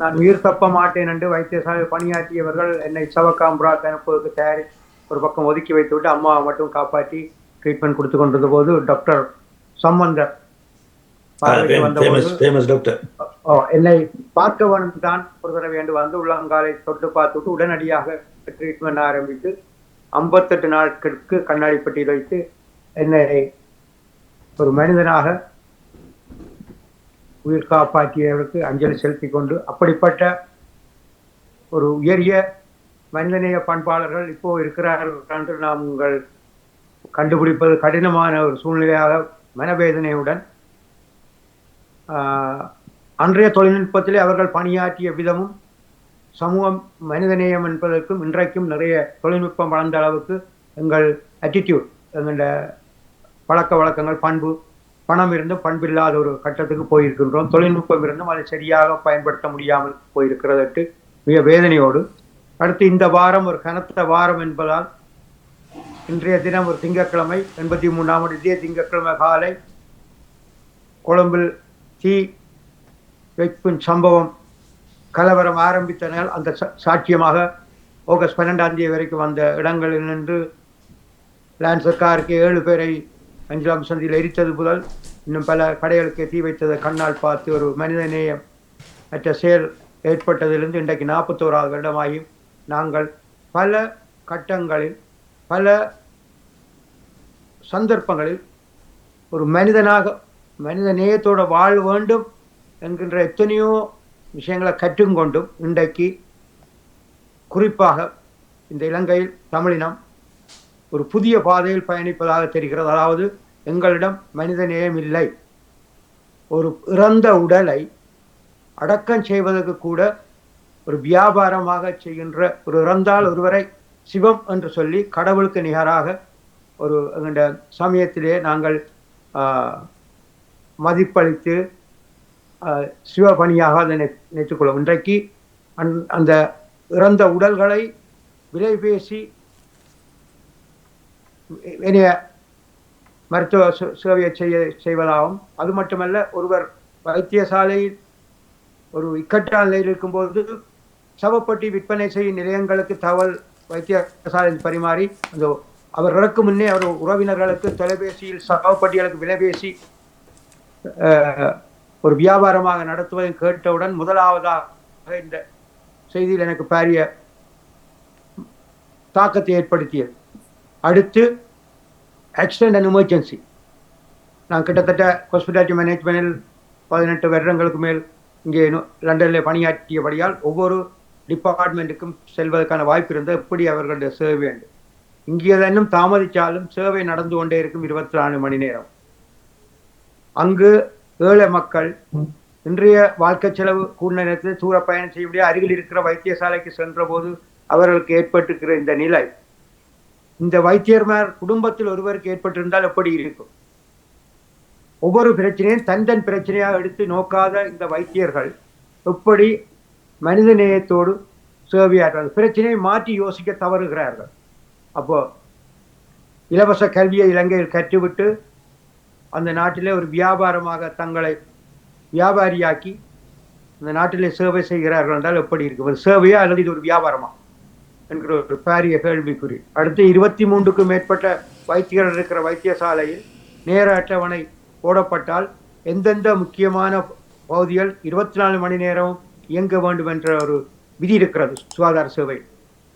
நான் உயிர் தப்ப மாட்டேன் என்று வைத்தியசாலையில் பணியாற்றியவர்கள் என்னை சவக்காம்புராக்கு அனுப்புவதற்கு தயாரி ஒரு பக்கம் ஒதுக்கி வைத்துவிட்டு அம்மாவை மட்டும் காப்பாற்றி ட்ரீட்மெண்ட் கொடுத்து கொண்டிருந்த போது டாக்டர் சம்பந்தர் பார்வைக்கு வந்தபோது ஃபேமஸ் டாக்டர் என்னை பார்க்க வேண்டும் தான் ஒரு தடவை என்று வந்து உள்ளங்காலை தொட்டு பார்த்துட்டு உடனடியாக ட்ரீட்மெண்ட் ஆரம்பித்து 58 நாட்களுக்கு கண்ணாடி பெட்டியில் வைத்து என்னை ஒரு மனிதனாக உயிர் காப்பாற்றியவர்களுக்கு அஞ்சலி செலுத்தி கொண்டு, அப்படிப்பட்ட ஒரு உயரிய மனிதநேய பண்பாளர்கள் இப்போ இருக்கிறார்கள் என்று நாம் உங்கள் கண்டுபிடிப்பது கடினமான ஒரு சூழ்நிலையாக மனவேதனையுடன் அன்றைய தொழில்நுட்பத்திலே அவர்கள் பணியாற்றிய விதமும் சமூகம் மனிதநேயம் என்பதற்கும் இன்றைக்கும் நிறைய தொழில்நுட்பம் வளர்ந்த அளவுக்கு எங்கள் அட்டிடியூட், எங்களோட பழக்க வழக்கங்கள், பண்பு, பணம் இருந்தும் பண்பில்லாத ஒரு கட்டத்துக்கு போயிருக்கின்றோம். தொழில்நுட்பம் இருந்தும் அதை சரியாக பயன்படுத்த முடியாமல் போயிருக்கிறதற்கு மிக வேதனையோடு, அடுத்து இந்த வாரம் ஒரு கனத்த வாரம் என்பதால் இன்றைய தினம் ஒரு திங்கட்கிழமை 83ஆம் இதே திங்கட்கிழமை காலை கொழும்பில் தீ வைக்கும் சம்பவம் கலவரம் ஆரம்பித்தனால் அந்த சாட்சியமாக ஆகஸ்ட் 12ஆம் தேதி வரைக்கும் வந்த இடங்களில் நின்று லான்சர்காருக்கு 7 பேரை 5ஆம் சந்தியில் எரித்தது முதல் இன்னும் பல கடைகளுக்கு தீ வைத்ததை கண்ணால் பார்த்து ஒரு மனிதநேயம் மற்ற செயல் ஏற்பட்டதிலிருந்து இன்றைக்கு 41வது வருடமாகியும் நாங்கள் பல கட்டங்களில் பல சந்தர்ப்பங்களில் ஒரு மனித நேயத்தோடு வாழ வேண்டும் என்கின்ற எத்தனையோ விஷயங்களை கற்றுக்கொண்டும் இன்றைக்கு குறிப்பாக இந்த இலங்கையில் தமிழினம் ஒரு புதிய பாதையில் பயணிப்பதாக தெரிகிறது. அதாவது எங்களிடம் மனித நேயம் இல்லை. ஒரு இறந்த உடலை அடக்கம் செய்வதற்கு கூட ஒரு வியாபாரமாக செய்கின்ற, ஒரு இறந்தால் ஒருவரை சிவம் என்று சொல்லி கடவுளுக்கு நிகராக ஒரு எங்களுடைய சமயத்திலே நாங்கள் மதிப்பளித்து சிவபணியாக அதை நினைத்துக்கொள்ளும். இன்றைக்கு அந்த இறந்த உடல்களை விலை பேசி இனிய மருத்துவ சேவையை செய்வதாகவும், அது மட்டுமல்ல ஒருவர் வைத்தியசாலையில் ஒரு இக்கட்டான நிலையில் இருக்கும்போது சவப்பட்டி விற்பனை செய்யும் நிலையங்களுக்கு தகவல் வைத்தியசாலையில் பரிமாறி அந்த அவர்களுக்கு முன்னே அவர் உறவினர்களுக்கு தொலைபேசியில் சவப்பட்டிகளுக்கு விலை பேசி ஒரு வியாபாரமாக நடத்துவதை கேட்டவுடன் முதலாவதாக இந்த செய்தியில் எனக்கு பாரிய தாக்கத்தை ஏற்படுத்தியது. அடுத்து ஆக்சிடென்ட் அண்ட் எமர்ஜென்சி. நான் கிட்டத்தட்ட ஹாஸ்பிட்டாலிட்டி மேனேஜ்மெண்டில் 18 வருடங்களுக்கு மேல் இங்கே லண்டனில் பணியாற்றியபடியால் ஒவ்வொரு டிபார்ட்மெண்ட்டுக்கும் செல்வதற்கான வாய்ப்பு இருந்தால் எப்படி அவர்களுடைய சேவை வேண்டும். இங்கே இன்னும் தாமதித்தாலும் சேவை நடந்து கொண்டே இருக்கும் 24 மணி நேரம். அங்கு ஏழை மக்கள் இன்றைய வாழ்க்கை செலவு கூடின நேரத்தில் தூர பயணம் செய்ய முடியாது. அருகில் இருக்கிற வைத்தியசாலைக்கு சென்ற போது அவர்களுக்கு ஏற்பட்டிருக்கிற இந்த நிலை, இந்த வைத்தியர்மார் குடும்பத்தில் ஒருவருக்கு ஏற்பட்டிருந்தால் எப்படி இருக்கும்? ஒவ்வொரு பிரச்சனையும் தன் பிரச்சனையாக எடுத்து நோக்காத இந்த வைத்தியர்கள் எப்படி மனித நேயத்தோடு சேவையாற்றார்கள்? பிரச்சனையை மாற்றி யோசிக்க தவறுகிறார்கள். அப்போ இலவச கல்வியை இலங்கையில் கற்றுவிட்டு அந்த நாட்டிலே ஒரு வியாபாரமாக தங்களை வியாபாரியாக்கி அந்த நாட்டிலே சேவை செய்கிறார்கள் என்றால் எப்படி இருக்கும்? ஒரு சேவையா அல்லது இது ஒரு வியாபாரமா என்கிற ஒரு பாரிய கேள்விக்குறி. அடுத்து 23க்கும் மேற்பட்ட வைத்தியர்கள் இருக்கிற வைத்தியசாலையில் நேர அட்டவணை போடப்பட்டால் எந்தெந்த முக்கியமான பகுதிகள் 24 மணி நேரம் இயங்க வேண்டும் என்ற ஒரு விதி இருக்கிறது சுகாதார சேவை.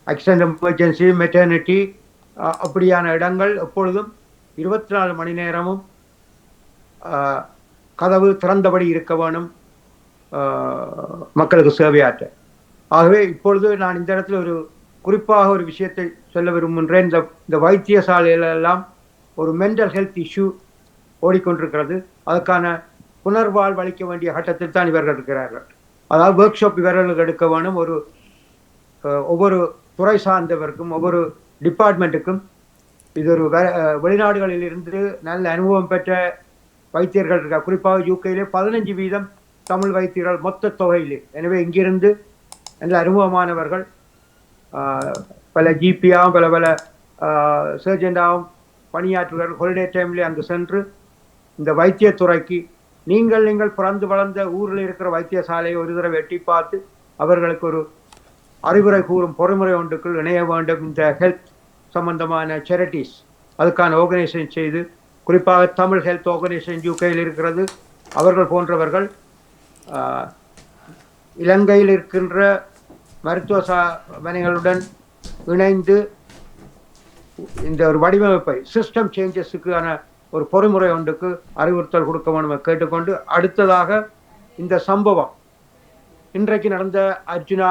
ஆக்சிடென்ட் எமர்ஜென்சி, மெட்டர்னிட்டி அப்படியான இடங்கள் எப்பொழுதும் 24 மணி நேரமும் கதவு திறந்தபடி இருக்க வேணும் மக்களுக்கு சேவையாற்ற. ஆகவே இப்பொழுது நான் இந்த இடத்துல ஒரு குறிப்பாக ஒரு விஷயத்தை சொல்ல விரும்புகின்றேன். இந்த வைத்தியசாலையிலெல்லாம் ஒரு மென்டல் ஹெல்த் இஷ்யூ ஓடிக்கொண்டிருக்கிறது. அதுக்கான புனர்வாழ்வு அளிக்க வேண்டிய கட்டத்தில் தான் இவர்கள் இருக்கிறார்கள். அதாவது ஒர்க் ஷாப் இவர்களுக்கு எடுக்க வேணும். ஒவ்வொரு துறை சார்ந்தவருக்கும் ஒவ்வொரு டிபார்ட்மெண்ட்டுக்கும் இது ஒரு வெளிநாடுகளில் இருந்து நல்ல அனுபவம் பெற்ற வைத்தியர்கள் இருக்கார். குறிப்பாக யூகேயிலே 15% தமிழ் வைத்தியர்கள் மொத்த தொகையிலே. எனவே இங்கிருந்து நல்ல அனுபவமானவர்கள் பல ஜிபியாகவும் பல சர்ஜெண்டாகவும் பணியாற்றுகிறார்கள். ஹாலிடே டைம்லேயே அங்கு சென்று இந்த வைத்தியத்துறைக்கு நீங்கள் பிறந்து வளர்ந்த ஊரில் இருக்கிற வைத்தியசாலையை ஒரு தடவை வெட்டி பார்த்து அவர்களுக்கு ஒரு அறிவுரை கூறும் பொறுமுறை ஒன்றுக்குள் இணைய வேண்டும். இந்த ஹெல்த் சம்பந்தமான சேரிட்டிஸ் அதுக்கான ஆர்கனைசேஷன் செய்து, குறிப்பாக தமிழ் ஹெல்த் ஆர்கனைசேஷன் யூகேயில் இருக்கிறது, அவர்கள் போன்றவர்கள் இலங்கையில் இருக்கின்ற மருத்துவ மனைகளுடன் இணைந்து இந்த ஒரு வடிவமைப்பை சிஸ்டம் சேஞ்சஸுக்கான ஒரு பொறிமுறை ஒன்றுக்கு அறிவுறுத்தல் கொடுக்க வேண்டும் கேட்டுக்கொண்டு, அடுத்ததாக இந்த சம்பவம் இன்றைக்கு நடந்த அர்ஜுனா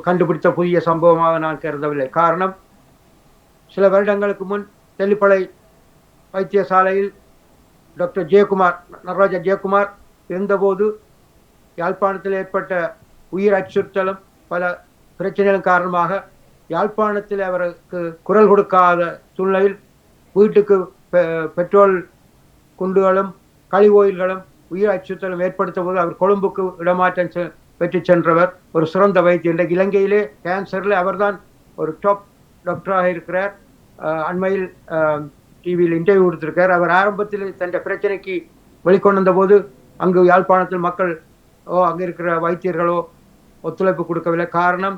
கண்டுபிடித்த புதிய சம்பவமாக நான் கருதவில்லை. காரணம், சில வருடங்களுக்கு முன் தெல்லிப்பளை வைத்தியசாலையில் டாக்டர் ஜெயக்குமார், நடராஜா ஜெயக்குமார் இருந்தபோது யாழ்ப்பாணத்தில் ஏற்பட்ட உயிர் அச்சுறுத்தலும் பல பிரச்சனைகளும் காரணமாக யாழ்ப்பாணத்தில் அவருக்கு குரல் கொடுக்காத சூழ்நிலையில் வீட்டுக்கு பெட்ரோல் குண்டுகளும் கழிவோயில்களும் உயிர் அச்சுறுத்தலும் ஏற்படுத்த போது அவர் கொழும்புக்கு இடமாற்றம் பெற்று சென்றவர். ஒரு சிறந்த வைத்தியர். இன்றைக்கு இலங்கையிலே கேன்சரில் அவர்தான் ஒரு டாப் டாக்டராக இருக்கிறார். அண்மையில் டிவியில் இன்டர்வியூ கொடுத்திருக்கார். அவர் ஆரம்பத்தில் தன் பிரச்சனைக்கு வெளிக்கொண்டு வந்த போது அங்கு யாழ்ப்பாணத்தில் மக்கள் அங்கே இருக்கிற வைத்தியர்களோ ஒத்துழைப்பு கொடுக்கவில்லை. காரணம்,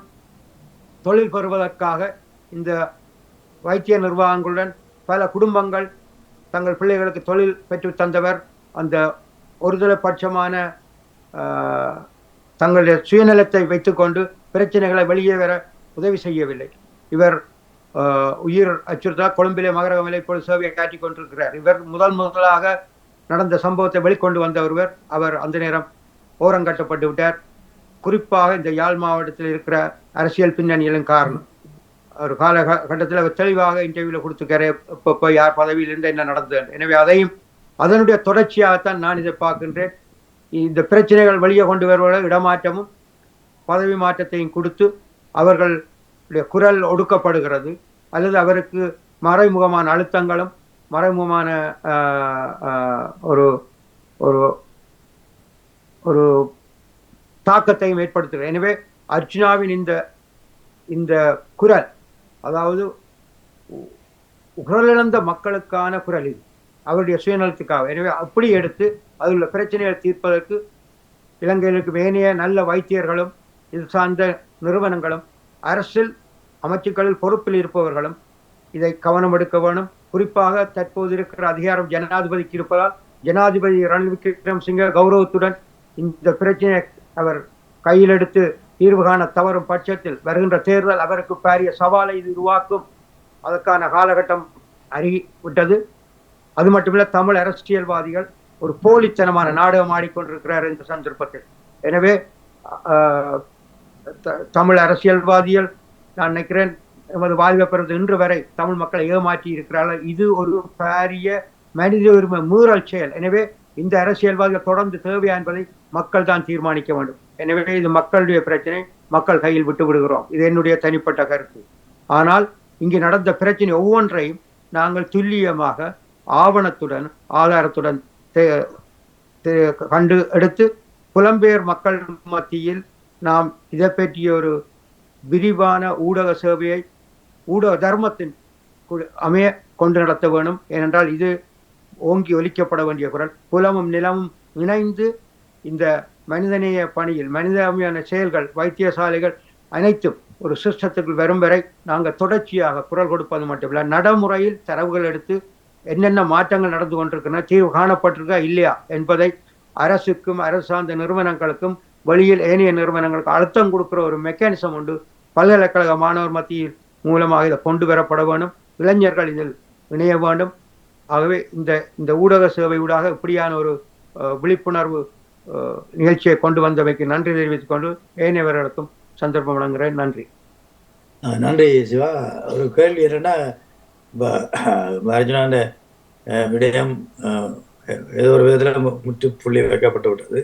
தொழில் பெறுவதற்காக இந்த வைத்திய நிர்வாகங்களுடன் பல குடும்பங்கள் தங்கள் பிள்ளைகளுக்கு தொழில் பெற்று தந்தவர். அந்த ஒருதலைபட்சமான தங்களுடைய சுயநலத்தை வைத்துக்கொண்டு பிரச்சனைகளை வெளியே வர உதவி செய்யவில்லை. இவர் உயிர் அச்சுறுத்தல் கொழும்பிலே மகரகமிலே இப்பொழுது சேவையை காட்டிக் கொண்டிருக்கிறார். இவர் முதலாக நடந்த சம்பவத்தை வெளிக்கொண்டு வந்த ஒருவர். அவர் அந்த நேரம் ஓரங்கட்டப்பட்டு விட்டார். குறிப்பாக இந்த யாழ் மாவட்டத்தில் இருக்கிற அரசியல் பின்னணியிலும் காரணம். ஒரு காலகட்டத்தில் அவர் தெளிவாக இன்டர்வியூல கொடுத்துருக்காரு, இப்போ யார் பதவியில் இருந்து என்ன நடந்தது. எனவே அதையும் அதனுடைய தொடர்ச்சியாகத்தான் நான் இதை பார்க்கின்றேன். இந்த பிரச்சனைகள் வெளியே கொண்டு வருவதை இடமாற்றமும் பதவி மாற்றத்தையும் கொடுத்து அவர்களுடைய குரல் ஒடுக்கப்படுகிறது, அல்லது அவருக்கு மறைமுகமான அழுத்தங்களும் மறைமுகமான ஒரு ஒரு ஒரு தாக்கத்தையும் ஏற்படுத்துகிறது. எனவே அர்ச்சுனாவின் இந்த குரல், அதாவது குரலிழந்த மக்களுக்கான குரல், இது அவருடைய சுயநலத்துக்காக. எனவே அப்படி எடுத்து அதில் உள்ள பிரச்சனைகளை தீர்ப்பதற்கு இலங்கையிற்கு வேணிய நல்ல வைத்தியர்களும் இது சார்ந்த நிறுவனங்களும் அரசில் அமைச்சுக்களில் பொறுப்பில் இருப்பவர்களும் இதை கவனம் எடுக்க வேணும். குறிப்பாக தற்போது இருக்கிற அதிகாரம் ஜனாதிபதிக்கு இருப்பதால் ஜனாதிபதி ரணில் விக்ரமசிங்க கௌரவத்துடன் இந்த பிரச்சனையை அவர் கையில் எடுத்து தீர்வு காண தவறும் பட்சத்தில் வருகின்ற தேர்தல் அவருக்கு பாரிய சவாலை இது உருவாக்கும். அதற்கான காலகட்டம் அறிவிட்டது. அது மட்டுமில்ல, தமிழ் அரசியல்வாதிகள் ஒரு போலித்தனமான நாடகம் ஆடிக்கொண்டிருக்கிறார் இந்த சந்தர்ப்பத்தில். எனவே தமிழ் அரசியல்வாதிகள், நான் நினைக்கிறேன், எமது வாழ்வை பெறுவது இன்று வரை தமிழ் மக்களை ஏமாற்றி இருக்கிறார்கள். இது ஒரு பாரிய மனித உரிமை மீறல் செயல். எனவே இந்த அரசியல்வாதிகள் தொடர்ந்து தேவையா என்பதை மக்கள் தான் தீர்மானிக்க வேண்டும். எனவே இது மக்களுடைய பிரச்சனை, மக்கள் கையில் விட்டு விடுகிறோம். இது என்னுடைய தனிப்பட்ட கருத்து. ஆனால் இங்கு நடந்த பிரச்சனை ஒவ்வொன்றையும் நாங்கள் துல்லியமாக ஆவணத்துடன் ஆதாரத்துடன் கண்டு எடுத்து புலம்பெயர் மக்கள் மத்தியில் நாம் இதை பற்றிய ஒரு விரிவான ஊடக சேவையை ஊடக தர்மத்தின் அமைய கொண்டு நடத்த வேணும். ஏனென்றால் இது ஓங்கி ஒலிக்கப்பட வேண்டிய குரல். புலமும் நிலமும் இணைந்து இந்த மனிதநேய பணியில் மனிதமையான செயல்கள், வைத்தியசாலைகள் அனைத்தும் ஒரு சிஸ்டத்துக்குள் வரும் வரை நாங்கள் தொடர்ச்சியாக குரல் கொடுப்பது மட்டுமில்லை, நடைமுறையில் தரவுகள் எடுத்து என்னென்ன மாற்றங்கள் நடந்து கொண்டிருக்கின்றன, தீர்வு காணப்பட்டிருக்கா இல்லையா என்பதை அரசுக்கும் அரசு சார்ந்த நிறுவனங்களுக்கும் வெளியில் ஏனைய நிறுவனங்களுக்கு அழுத்தம் கொடுக்கிற ஒரு மெக்கானிசம் உண்டு. பல்கலைக்கழக மாணவர் மத்தியில் மூலமாக இதை கொண்டு வரப்பட வேண்டும். இளைஞர்கள் இதில் இணைய வேண்டும். ஆகவே இந்த ஊடக சேவை ஊடாக இப்படியான ஒரு விழிப்புணர்வு நிகழ்ச்சியை கொண்டு வந்தமைக்கு நன்றி தெரிவித்துக் கொண்டு ஏனையவர்களுக்கும் சந்தர்ப்பம் வழங்குகிறேன். நன்றி. நன்றி சிவா. ஒரு கேள்வி என்னன்னா, அர்ஜுனாண்ட விடயம் ஏதோ ஒரு விதத்தில் முற்றுப்புள்ளி வைக்கப்பட்டு விட்டது.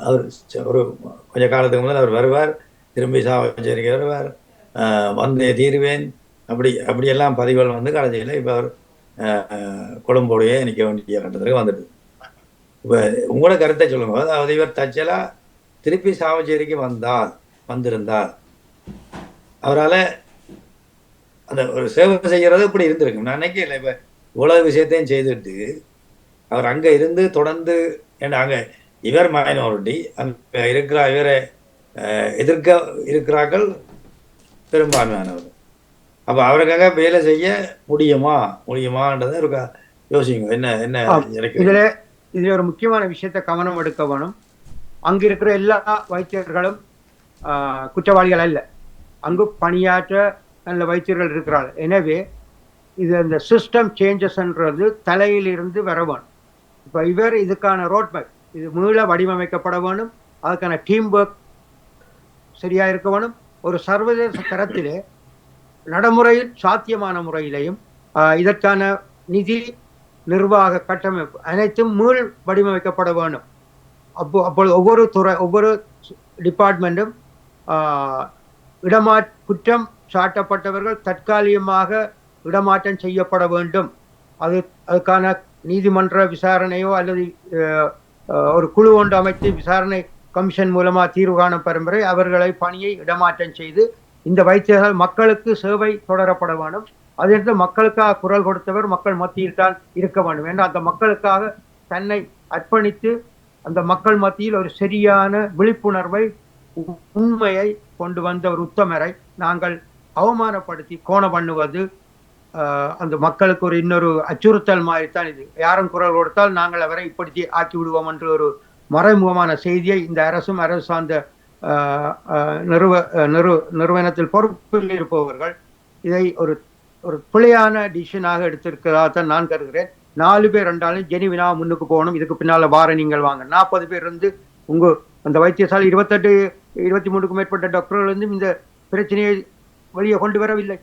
அவர் ஒரு கொஞ்ச காலத்துக்கு முதல் அவர் வருவார், திரும்பி சாவச்சேரிக்கு வருவார், வந்தே தீர்வேன், அப்படியெல்லாம் பதிவுகள் வந்து கடைசியில் இப்போ அவர் கொழும்போடையே நிற்க வேண்டிய கட்டத்துக்கு வந்துட்டு. இப்போ உங்களோட கருத்தை சொல்லுங்க. அதாவது இவர் தச்சலாக திருப்பி சாவச்சேரிக்கு வந்திருந்தார் அவரால் அந்த ஒரு சேவை செய்கிறது இப்படி இருந்திருக்கு. நான் நினைக்கல. இப்போ இவ்வளவு விஷயத்தையும் செய்துட்டு அவர் அங்கே இருந்து தொடர்ந்து, ஏன்னா அங்கே இவர் மைனாரிட்டி, அங்கே இவரை எதிர்க்க இருக்கிறார்கள் பெரும்பான்மையானவர். அப்போ அவருக்காக வேலை செய்ய முடியுமான்றதை ஒரு யோசிங்க. என்ன இதில் இதுல ஒரு முக்கியமான விஷயத்தை கவனம் எடுக்க வேணும். அங்கு இருக்கிற எல்லா வைத்தியர்களும் குற்றவாளிகள் அல்ல. அங்கு பணியாற்ற நல்ல வைத்தியர்கள் இருக்கிறார்கள். எனவே இது அந்த சிஸ்டம் சேஞ்சஸ்ன்றது தலையிலிருந்து வர வேணும். இப்போ இவர் இதுக்கான ரோட்மேப் இது மீள வடிவமைக்கப்பட வேணும். அதுக்கான டீம் ஒர்க் சரியா இருக்க வேணும். ஒரு சர்வதேச தரத்திலே நடைமுறையில் சாத்தியமான முறையிலையும் இதற்கான நிதி நிர்வாக கட்டமைப்பு அனைத்தும் மீள் வடிவமைக்கப்பட வேணும். அப்பொழுது ஒவ்வொரு டிபார்ட்மெண்ட்டும் குற்றம் சாட்டப்பட்டவர்கள் தற்காலிகமாக இடமாற்றம் செய்யப்பட வேண்டும். அதுக்கான நீதிமன்ற விசாரணையோ அல்லது ஒரு குழு ஒன்று அமைத்து விசாரணை கமிஷன் மூலமா தீர்வு காணப்பெறும் வரை அவர்களை பணியை இடமாற்றம் செய்து இந்த வைத்தியர்கள் மக்களுக்கு சேவை தொடரப்பட வேண்டும். அதற்கு மக்களுக்காக குரல் கொடுத்தவர் மக்கள் மத்தியில் தான் இருக்க வேண்டும். ஏன்னா அந்த மக்களுக்காக தன்னை அர்ப்பணித்து அந்த மக்கள் மத்தியில் ஒரு சரியான விழிப்புணர்வை உண்மையை கொண்டு வந்த ஒரு உத்தமரை நாங்கள் அவமானப்படுத்தி கோண பண்ணுவது அந்த மக்களுக்கு ஒரு இன்னொரு அச்சுறுத்தல் மாதிரி தான். இது யாரும் குரல் கொடுத்தால் நாங்கள் அவரை இப்படி ஆக்கி விடுவோம் என்று ஒரு மறைமுகமான செய்தியை இந்த அரசும் அரசு சார்ந்த நிறுவனத்தில் பொறுப்பில் இருப்பவர்கள் இதை ஒரு பிழையான டிசிஷனாக எடுத்திருக்கிறதா தான் நான் கருதுகிறேன். 4 பேர் ரெண்டாலும் ஜெனிவினா முன்னுக்கு போகணும். இதுக்கு பின்னால வார நீங்கள் வாங்க 40 பேர் இருந்து உங்க அந்த வைத்தியசாலை 23க்கும் மேற்பட்ட டாக்டர்கள் இருந்து இந்த பிரச்சனையை வெளியே கொண்டு வரவில்லை.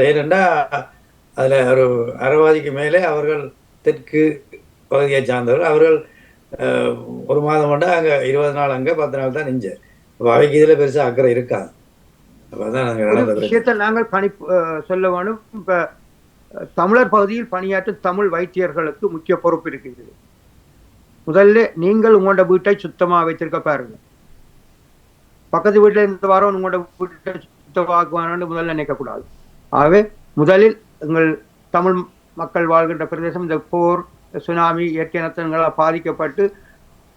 ஏனென்றா அதுல ஒரு அரைவாதிக்கு மேலே அவர்கள் தெற்கு பகுதியை சார்ந்தவர்கள். அவர்கள் 1 மாதம் கொண்டா அங்க 20 நாள் அங்க 10 நாள் தான் நெஞ்ச அவைக்கு இதுல பெருசா அக்கறை இருக்காது. விஷயத்தை நாங்கள் சொல்ல வேணும். இப்ப தமிழர் பகுதியில் பணியாற்றும் தமிழ் வைத்தியர்களுக்கு முக்கிய பொறுப்பு இருக்கிறது. முதல்ல நீங்கள் உங்களோட வீட்டை சுத்தமா வைத்திருக்க பாருங்க. பக்கத்து வீட்டுல இருந்து வாரம் உங்களோட வீட்டை சுத்தமாக்குவானு முதல்ல நினைக்கக்கூடாது. ஆகவே முதலில் எங்கள் தமிழ் மக்கள் வாழ்கின்ற பிரதேசம் இந்த போர் சுனாமி இயற்கை அனர்த்தங்களால் பாதிக்கப்பட்டு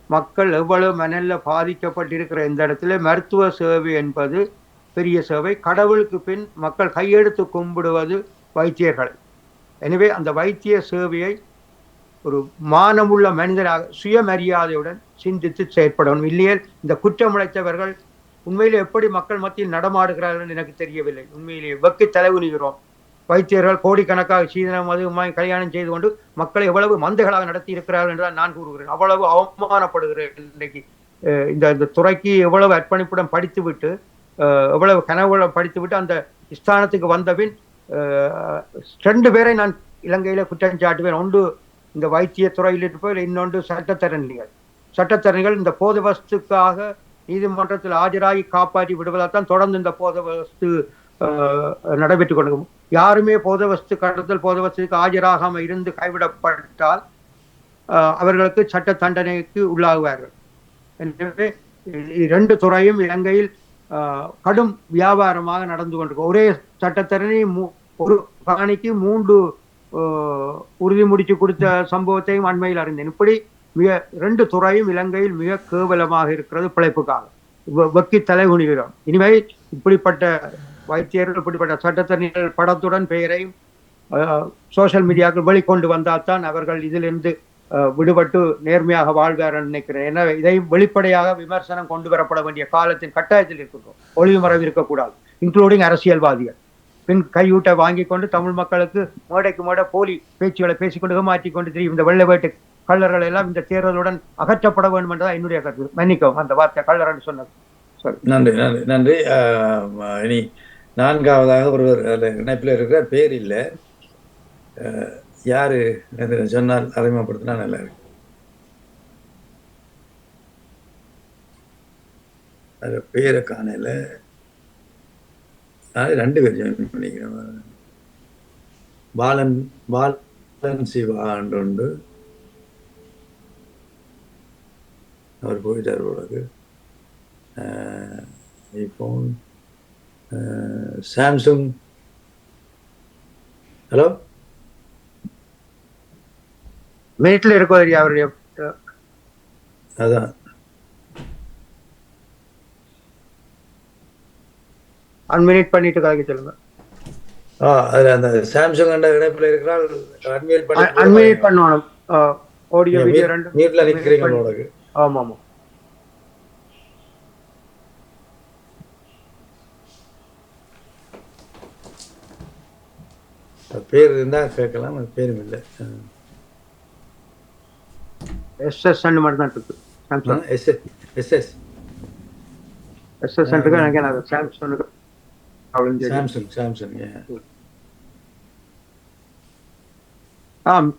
மக்கள் எவ்வளவு மனல்ல பாதிக்கப்பட்டிருக்கிற இந்த இடத்துல மருத்துவ சேவை என்பது பெரிய சேவை. கடவுளுக்கு பின் மக்கள் கையெடுத்து கும்பிடுவது வைத்தியர்கள். எனவே அந்த வைத்திய சேவையை ஒரு மானமுள்ள மனிதராக சுயமரியாதையுடன் சிந்தித்து செயற்படணும். இல்லையே இந்த குற்றம் உழைத்தவர்கள் உண்மையிலே எப்படி மக்கள் மத்தியில் நடமாடுகிறார்கள் எனக்கு தெரியவில்லை. உண்மையிலேயே வெக்கி தலைகுனிகிறோம். வைத்தியர்கள் கோடிக்கணக்காக சீதனம் மதுமாய் கல்யாணம் செய்து கொண்டு மக்களை எவ்வளவு மந்தைகளாக நடத்தி இருக்கிறார்கள் என்றுதான் நான் கூறுகிறேன். அவ்வளவு அவமானப்படுகிறேன். இன்றைக்கு இந்த துறைக்கு எவ்வளவு அர்ப்பணிப்புடன் படித்துவிட்டு எவ்வளவு கனவுகளை படித்துவிட்டு அந்த ஸ்தானத்துக்கு வந்தபின் 2 பேரை நான் இலங்கையில குற்றம் சாட்டுவேன். ஒன்று இந்த வைத்திய துறையில் இருப்பவர், இன்னொன்று சட்டத்தரணிகள் இந்த போத வஸ்துக்காக நீதிமன்றத்தில் ஆஜராகி காப்பாற்றி விடுவதால்தான் தொடர்ந்து இந்த போத வஸ்து நடைபெற்றுக் கொண்டு யாருமே போத வஸ்து கடத்தல் போத வஸ்துக்கு ஆஜராகாம இருந்து கைவிடப்பட்டால் அவர்களுக்கு சட்ட தண்டனைக்கு உள்ளாகுவார்கள். எனவே 2 துறையும் இலங்கையில் கடும் வியாபாரமாக நடந்து கொண்டிருக்கும். ஒரே சட்டத்தரணி ஒரு காணிக்கு 3 உறுதி முடிச்சு கொடுத்த சம்பவத்தையும் அண்மையில் அறிந்தேன். இப்படி 2 துறையும் இலங்கையில் மிக கேவலமாக இருக்கிறது. பிழைப்புக்காக வெக்கி தலைகுனிகிறோம். இனிமேல் இப்படிப்பட்ட வைத்தியர்கள் இப்படிப்பட்ட சட்டத்தரணிகள் படத்துடன் பெயரையும் சோசியல் மீடியாக்கள் வெளிக்கொண்டு வந்தால்தான் அவர்கள் இதிலிருந்து விடுபட்டு நேர்மையாக வாழ்வார் நினைக்கிறேன். எனவே இதையும் வெளிப்படையாக விமர்சனம் கொண்டு வரப்பட வேண்டிய காலத்தின் கட்டாயத்தில் இருக்கின்றோம். ஒளிவு மறைவு இருக்கக்கூடாது. இன்க்ளூடிங் அரசியல்வாதிகள் பின் கையூட்டை வாங்கி கொண்டு தமிழ் மக்களுக்கு மேடைக்கு மேடை போலி பேச்சுகளை பேசிக்கொண்டு மாற்றிக்கொண்டு தெரியும். இந்த வெள்ளை வேட்டு கள்ளர்கள் எல்லாம் இந்த தேர்தலுடன் அகற்றப்பட வேண்டும் என்றதான் என்னுடைய கருத்து. மன்னிக்கவும் அந்த வார்த்தை கள்ளர் சொன்னது. நன்றி நன்றி நன்றி. இனி 4ஆவதாக ஒருவர் இணைப்பில் இருக்கிற பேர் இல்லை, யாரு சொன்னால் அறிமுகப்படுத்தினா நல்லா இருக்கு. அது பேரை காணல. 2 பேர் ஜாயின் பண்ணிக்கிறேன். பாலன் சிவா உண்டு, அவர் போயிட்டார் உலகு. இப்போ சாம்சங். ஹலோ, வீட்டில் இருக்கோம் அவருடைய அதான் அன்மினிட் பண்ணிட்டு கலக்கி சொல்லுங்க. அதுல அந்த சாம்சங் என்ற இணைப்புல இருக்கிறால் அன்மினிட் பண்ணணும். ஆடியோ வீடியோ ரெண்டும் மீட்ல நிற்கிறீங்களோட. ஆமாம் ஆமாம். பேர் இருந்தால் கேட்கலாம், அது பேரும் இல்லை. எஸ்எஸ் மட்டும் தான் இருக்கு. சாம்சங் எஸ்எஸ் எஸ்எஸ் எனக்கு சாம்சங் சாம்சங் சாம்சங். ஆம்.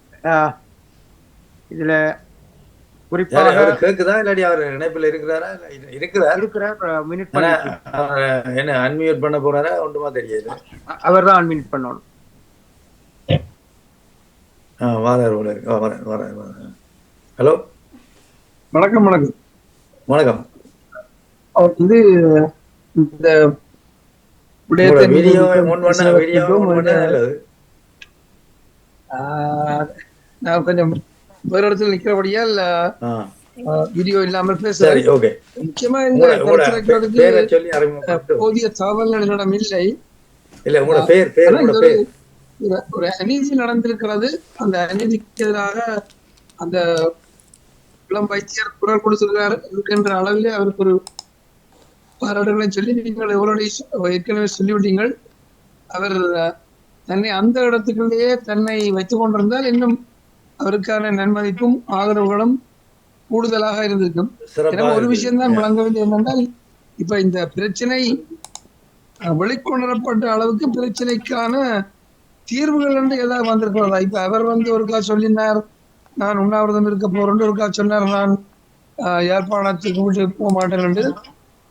இதுல குறிப்பாக கேக்குதா இல்லாடி அவர் இணைப்பில் இருக்கிறாரா? இருக்கிறார். மினிட் என்ன அன்மியூட் பண்ண போறாரா ஒன்றுமா தெரியல. அவர் தான் அன்மியூட் பண்ணணும். ஹலோ, வணக்கம். வணக்கம் வணக்கம். அவர் வந்து இந்த நான் கொஞ்சம் வேற இடத்துல நிக்கிறபடியால் வீடியோ இல்லாமல் பேசுறேன். முக்கியமா இந்த போதிய தகவல்கள் என்னிடம் இல்லை. ஒரு அநீதி நடந்திருக்கிறது. அந்த அநீதிக்கு எதிராக அந்த இளம் வைத்தியர் குரல் கொடுத்திருக்காரு இருக்கின்ற அளவிலே அவருக்கு ஒரு பாராட்டுகளை சொல்லி நீங்கள் ஏற்கனவே சொல்லிவிட்டீங்கள். அவர் தன்னை அந்த இடத்துக்குள்ளேயே தன்னை வைத்துக் கொண்டிருந்தால் இன்னும் அவருக்கான நன்மதிப்பும் ஆதரவுகளும் கூடுதலாக இருந்திருக்கும். எனவே ஒரு விஷயம்தான் வழங்க வேண்டியது என்னென்றால், இப்ப இந்த பிரச்சனை வெளிக்கொணரப்பட்ட அளவுக்கு பிரச்சனைக்கான தீர்வுகள் என்று ஏதாவது வந்திருக்கிறதா? இப்ப அவர் வந்து ஒருக்கா சொல்லினார் நான் உண்ணாவிரதம் இருக்க போறேன், ஒருக்கா சொன்னார் நான் யாழ்ப்பாணத்துக்கு விட்டு போக மாட்டேன் என்று.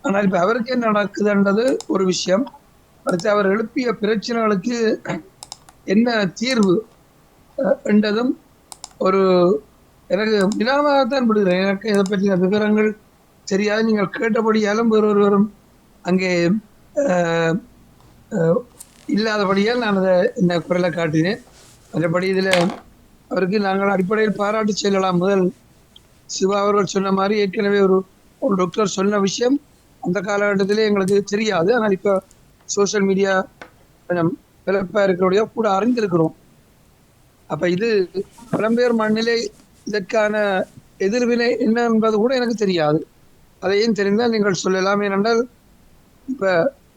ஆனால் இப்ப அவருக்கு என்ன நடக்குதுன்றது ஒரு விஷயம். அடுத்து அவர் எழுப்பிய பிரச்சனைகளுக்கு என்ன தீர்வு என்றதும் ஒரு எனக்கு வினாவாகத்தான் விடுகிறேன். எனக்கு இதை பற்றின விவரங்கள் தெரியாது. நீங்கள் கேட்டபடியாலும் ஒருவரும் அங்கே இல்லாதபடியால் நான் அதை என்ன குரலை காட்டினேன். மற்றபடி இதில் அவருக்கு நாங்கள் அடிப்படையில் பாராட்டு செல்லலாம். முதல் சிவா அவர்கள் சொன்ன மாதிரி ஏற்கனவே ஒரு டாக்டர் சொன்ன விஷயம் அந்த காலகட்டத்திலே எங்களுக்கு தெரியாது. ஆனால் இப்போ சோசியல் மீடியா கொஞ்சம் பிறப்பாக இருக்கிறோடைய கூட அறிந்திருக்கிறோம். அப்போ இது புலம்பெயர் மண்ணிலே இதற்கான எதிர்வினை என்ன என்பது கூட எனக்கு தெரியாது. அதையும் தெரிந்தால் நீங்கள் சொல்லலாம். ஏனென்றால் இப்போ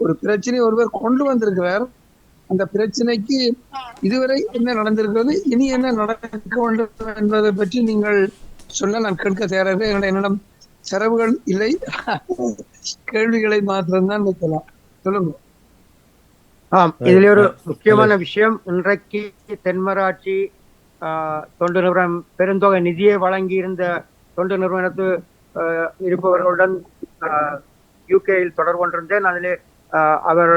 ஒரு பிரச்சனை ஒருவர் கொண்டு வந்திருக்கிறார். அந்த பிரச்சனைக்கு இதுவரை என்ன நடந்திருக்கிறது, இனி என்ன நடக்க வேண்டும் என்பதை பற்றி நீங்கள் சொல்ல நான் கேட்க தயாராக. என்னிடம் செலவுகள் இல்லை, கேள்விகளை மாத்திரம்தான் வைக்கலாம். சொல்லுங்க. இதுல ஒரு முக்கியமான விஷயம், இன்றைக்கு தென்மராட்சி தொண்டு நிறுவனம் பெருந்தொகை நிதியை வழங்கி இருந்த தொண்டு நிறுவனத்து இருப்பவர்களுடன் யூகேயில் தொடர்பு கொண்டிருந்தேன். அதிலே அவர்